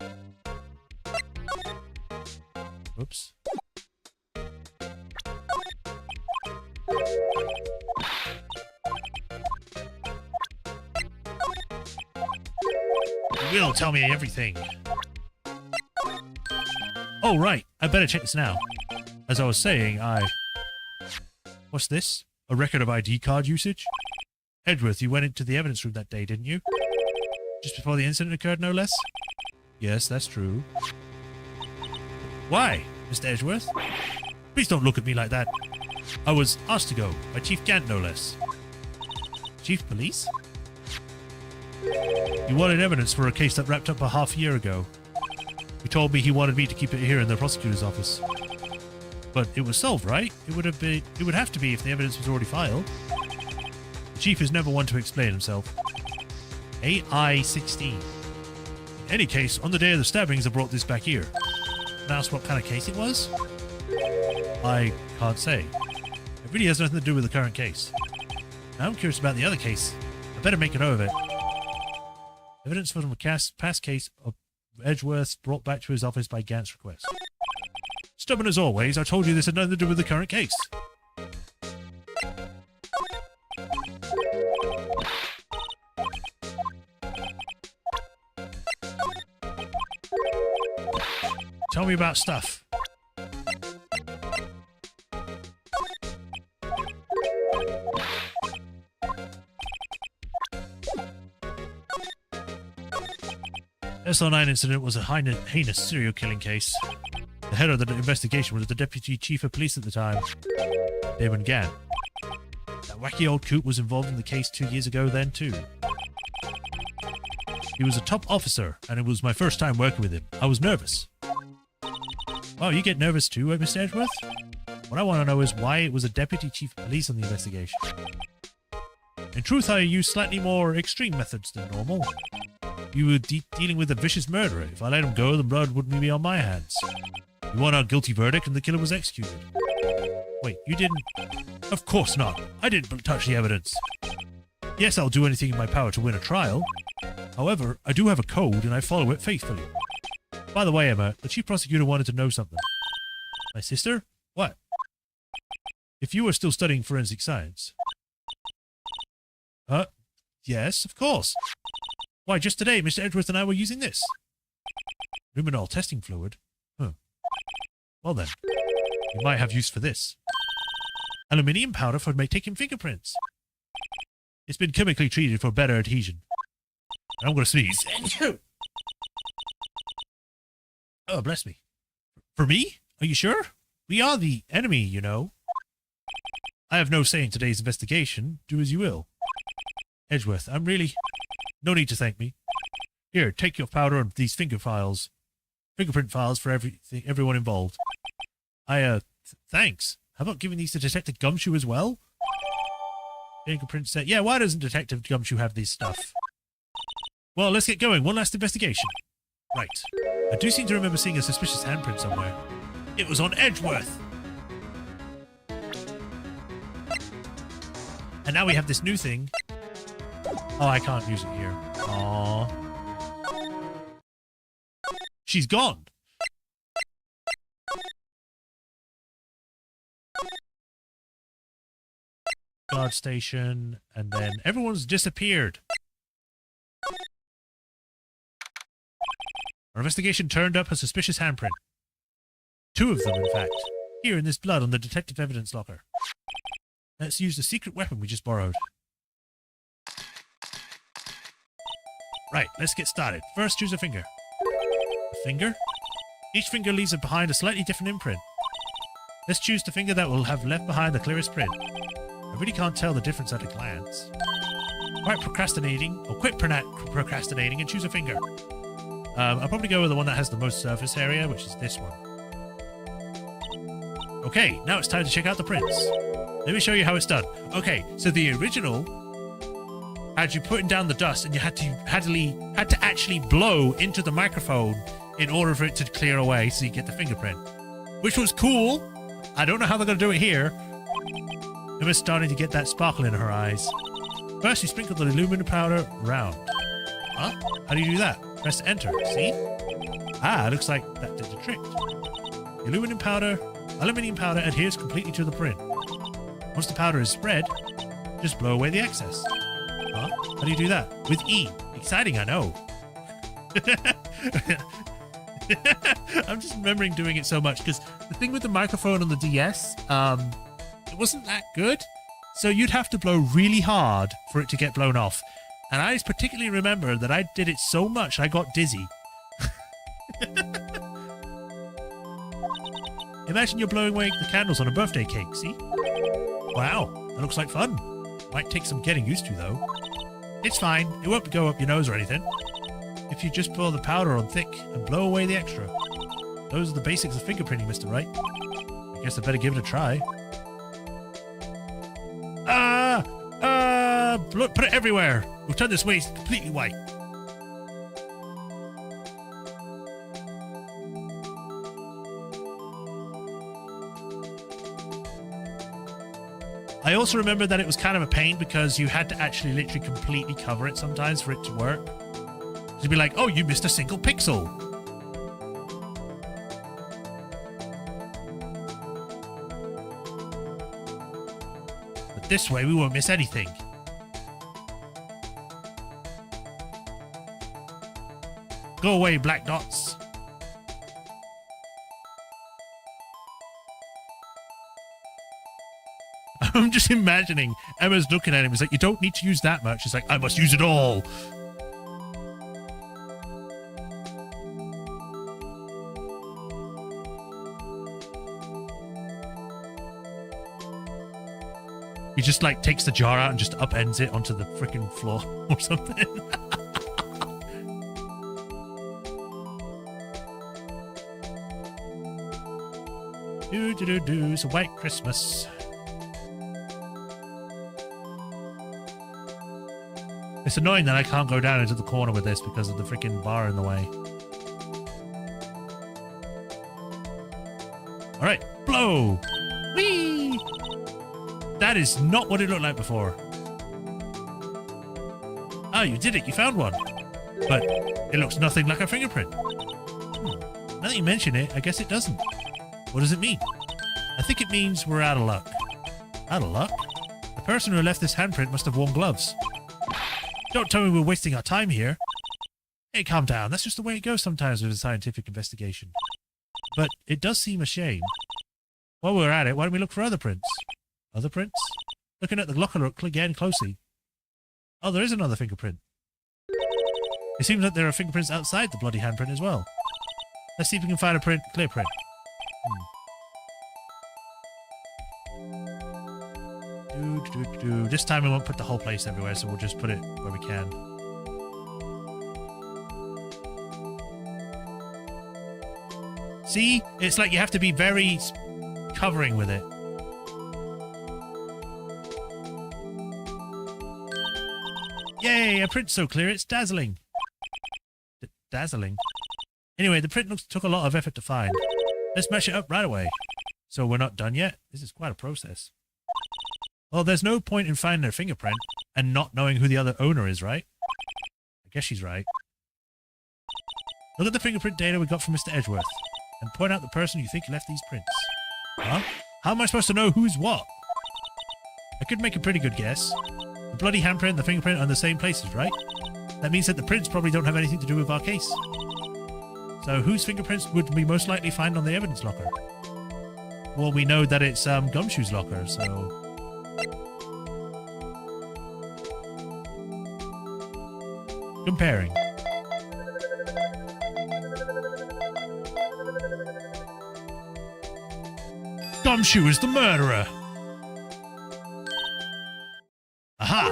Oops. You will tell me everything. Oh, right. I better check this now. As I was saying, What's this? A record of ID card usage? Edgeworth, you went into the evidence room that day, didn't you? Just before the incident occurred, no less? Yes, that's true. Why, Mr. Edgeworth? Please don't look at me like that. I was asked to go, by Chief Gant, no less. Chief Police? You wanted evidence for a case that wrapped up a half-year ago. He told me he wanted me to keep it here in the prosecutor's office. But it was solved, right? It would have to be if the evidence was already filed. The chief is never one to explain himself. AI-16. In any case, on the day of the stabbings, I brought this back here. And asked what kind of case it was? I can't say. It really has nothing to do with the current case. Now I'm curious about the other case. I better make a note of it. Evidence from a past case of Edgeworth brought back to his office by Gant's request. Stubborn as always, I told you this had nothing to do with the current case. Tell me about stuff. SL9 incident was a heinous serial killing case. The head of the investigation was the deputy chief of police at the time, Damon Gant. That That wacky old coot was involved in the case 2 years ago then, too. He was a top officer, and it was my first time working with him. I was nervous. Oh, you get nervous too, Mr. Edgeworth? What I want to know is why it was a deputy chief of police on the investigation. In truth, I used slightly more extreme methods than normal. You were dealing with a vicious murderer. If I let him go, the blood wouldn't be on my hands. You won our guilty verdict and the killer was executed. Wait, you didn't... Of course not. I didn't touch the evidence. Yes, I'll do anything in my power to win a trial. However, I do have a code and I follow it faithfully. By the way, Emma, the chief prosecutor wanted to know something. My sister? What? If you were still studying forensic science. Yes, of course. Why, just today, Mr. Edgeworth and I were using this. Luminol testing fluid? Huh. Well then, you might have use for this. Aluminium powder for taking fingerprints. It's been chemically treated for better adhesion. And I'm going to sneeze. Oh, bless me. For me? Are you sure? We are the enemy, you know. I have no say in today's investigation. Do as you will. Edgeworth, I'm really... No need to thank me. Here, take your powder and these fingerprint files for everyone involved. Thanks. How about giving these to Detective Gumshoe as well? Fingerprint set. Yeah, why doesn't Detective Gumshoe have this stuff? Well, let's get going. One last investigation. Right. I do seem to remember seeing a suspicious handprint somewhere. It was on Edgeworth. And now we have this new thing. Oh, I can't use it here. Aww. She's gone. Guard station, and then everyone's disappeared. Our investigation turned up a suspicious handprint. 2 of them, in fact. Here in this blood on the detective evidence locker. Let's use the secret weapon we just borrowed. Right, let's get started. First, choose a finger. A finger? Each finger leaves behind a slightly different imprint. Let's choose the finger that will have left behind the clearest print. I really can't tell the difference at a glance. Quit procrastinating and choose a finger. I'll probably go with the one that has the most surface area, which is this one. Okay, now it's time to check out the prints. Let me show you how it's done. Okay, so the original had you putting down the dust, and you had to actually blow into the microphone in order for it to clear away, so you get the fingerprint, which was cool. I don't know how they're gonna do it here. Emma's starting to get that sparkle in her eyes. First, you sprinkle the aluminum powder around. Huh? How do you do that? Press enter. See? Ah, looks like that did the trick. The aluminum powder adheres completely to the print. Once the powder is spread, just blow away the excess. Huh? How do you do that? With E. Exciting, I know. I'm just remembering doing it so much because the thing with the microphone on the DS, it wasn't that good. So you'd have to blow really hard for it to get blown off. And I particularly remember that I did it so much I got dizzy. Imagine you're blowing away the candles on a birthday cake, see? Wow, that looks like fun. Might take some getting used to, though. It's fine. It won't go up your nose or anything. If you just pour the powder on thick and blow away the extra. Those are the basics of fingerprinting, Mr. Wright. I guess I better give it a try. Put it everywhere. We'll turn this waste completely white. I also remember that it was kind of a pain because you had to actually literally completely cover it sometimes for it to work. You'd be like, oh, you missed a single pixel. But this way we won't miss anything. Go away, black dots. I'm just imagining Emma's looking at him. It's like, you don't need to use that much. It's like, I must use it all. He just like takes the jar out and just upends it onto the freaking floor or something. It's a white Christmas. It's annoying that I can't go down into the corner with this because of the freaking bar in the way. Alright, blow! Whee! That is not what it looked like before. Ah, you did it, you found one. But it looks nothing like a fingerprint. Now that you mention it, I guess it doesn't. What does it mean? I think it means we're out of luck. Out of luck? The person who left this handprint must have worn gloves. Don't tell me we're wasting our time here. Hey, calm down. That's just the way it goes sometimes with a scientific investigation. But it does seem a shame. While we're at it, why don't we look for other prints? Other prints? Looking at the locker again closely. Oh, there is another fingerprint. It seems like there are fingerprints outside the bloody handprint as well. Let's see if we can find a clear print. This time we won't put the whole place everywhere, so we'll just put it where we can. See? It's like you have to be very covering with it. Yay! A print so clear it's dazzling. Dazzling? Anyway, the print took a lot of effort to find. Let's match it up right away. So we're not done yet? This is quite a process. Well, there's no point in finding their fingerprint and not knowing who the other owner is, right? I guess she's right. Look at the fingerprint data we got from Mr. Edgeworth and point out the person you think left these prints. Huh? How am I supposed to know who's what? I could make a pretty good guess. The bloody handprint and the fingerprint are in the same places, right? That means that the prints probably don't have anything to do with our case. So whose fingerprints would we most likely find on the evidence locker? Well, we know that it's Gumshoe's locker, so... Comparing. Gumshoe is the murderer! Aha!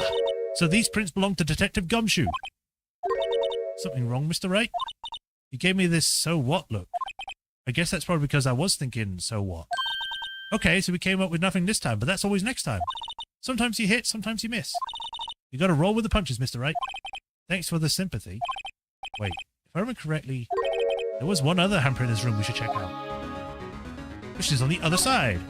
So these prints belong to Detective Gumshoe. Something wrong, Mr. Wright? You gave me this so what look. I guess that's probably because I was thinking so what. Okay, so we came up with nothing this time, but that's always next time. Sometimes you hit, sometimes you miss. You gotta roll with the punches, Mr. Wright. Thanks for the sympathy. Wait, if I remember correctly, there was one other handprint in this room we should check out. Which is on the other side.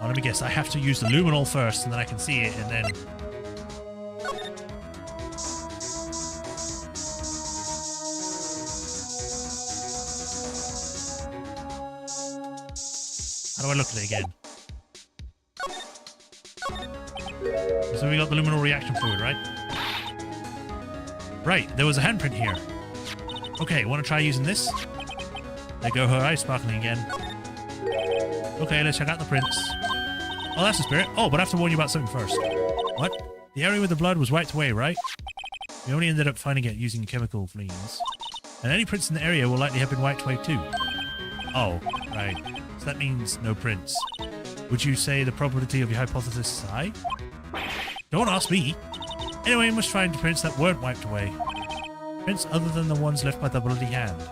Oh, let me guess, I have to use the luminol first, and then I can see it, and then... How do I look at it again? So we got the luminol reaction fluid, right? Right, there was a handprint here. Okay, want to try using this? There go her eyes sparkling again. Okay, let's check out the prints. Oh, that's the spirit. Oh, but I have to warn you about something first. What? The area with the blood was wiped away, right? We only ended up finding it using chemical means. And any prints in the area will likely have been wiped away too. Oh, right. So that means no prints. Would you say the probability of your hypothesis is high? Don't ask me. Anyway, we must find prints that weren't wiped away. Prints other than the ones left by the bloody hand.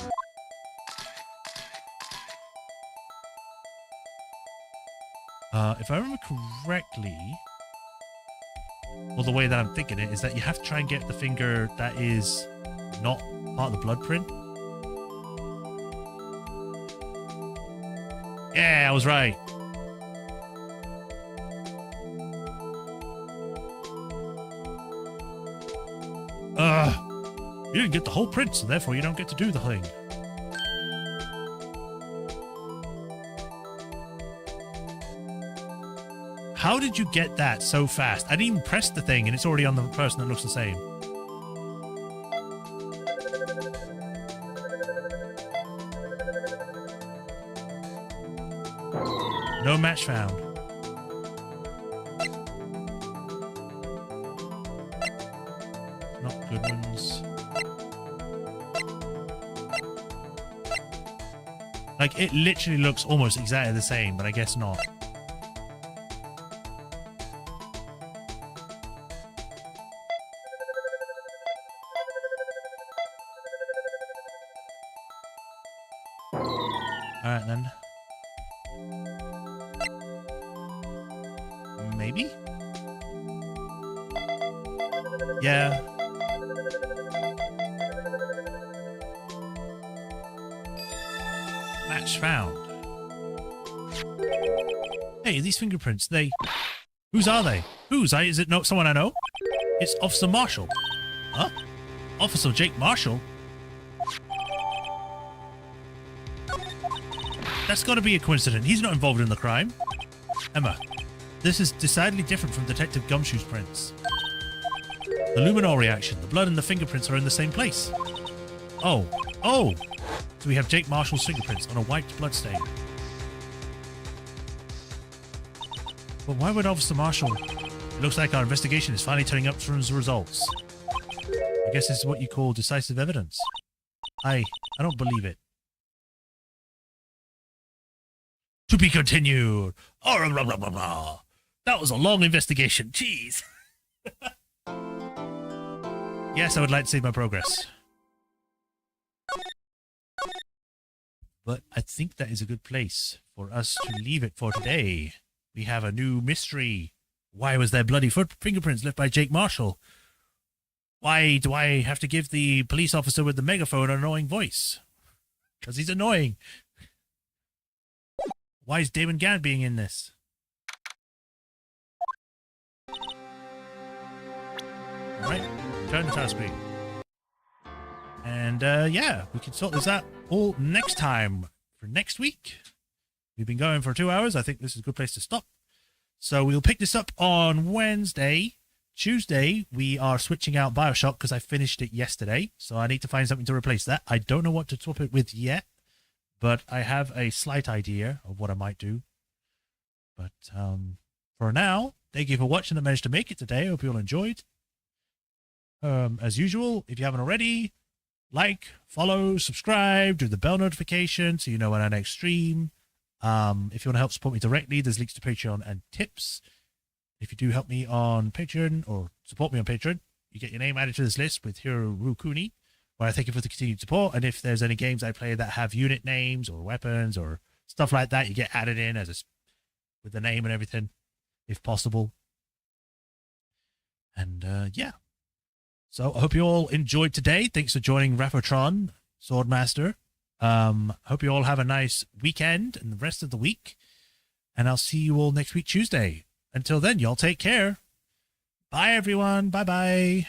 If I remember correctly, well, the way that I'm thinking it is that you have to try and get the finger that is not part of the blood print. Yeah, I was right. You didn't get the whole print, so therefore you don't get to do the thing. How did you get that so fast? I didn't even press the thing and it's already on the person that looks the same. No match found. Not good ones. Like, it literally looks almost exactly the same, but I guess not. Alright, then. Maybe? Yeah. Match found. Hey, these fingerprints, they... Whose are they? Whose? Is it not someone I know? It's Officer Marshall. Huh? Officer Jake Marshall? That's got to be a coincidence. He's not involved in the crime. Emma, this is decidedly different from Detective Gumshoe's prints. The luminol reaction, the blood and the fingerprints are in the same place. Oh. Oh! So we have Jake Marshall's fingerprints on a white bloodstain. But why would Officer Marshall... It looks like our investigation is finally turning up some results. I guess this is what you call decisive evidence. I don't believe it. To be continued. Oh, blah, blah, blah, blah. That was a long investigation. Jeez. Yes, I would like to save my progress. But I think that is a good place for us to leave it for today. We have a new mystery. Why was there bloody fingerprints left by Jake Marshall? Why do I have to give the police officer with the megaphone an annoying voice? Because he's annoying. Why is Damon Gann being in this? Alright, turn the task screen. And yeah, we can sort this out all next time. For next week, we've been going for 2 hours. I think this is a good place to stop. So we'll pick this up on Wednesday. Tuesday, we are switching out Bioshock because I finished it yesterday. So I need to find something to replace that. I don't know what to swap it with yet, but I have a slight idea of what I might do. But for now, thank you for watching and managed to make it today. I hope you all enjoyed. As usual, if you haven't already, like, follow, subscribe, do the bell notification so you know when I next stream. If you want to help support me directly, there's links to Patreon and tips. If you do help me on Patreon or support me on Patreon, you get your name added to this list with Hiro Rukuni, where I thank you for the continued support. And if there's any games I play that have unit names or weapons or stuff like that, you get added in as with the name and everything, if possible. And yeah. So I hope you all enjoyed today. Thanks for joining Rapotron, Swordmaster. Hope you all have a nice weekend and the rest of the week. And I'll see you all next week, Tuesday. Until then, y'all take care. Bye, everyone. Bye-bye.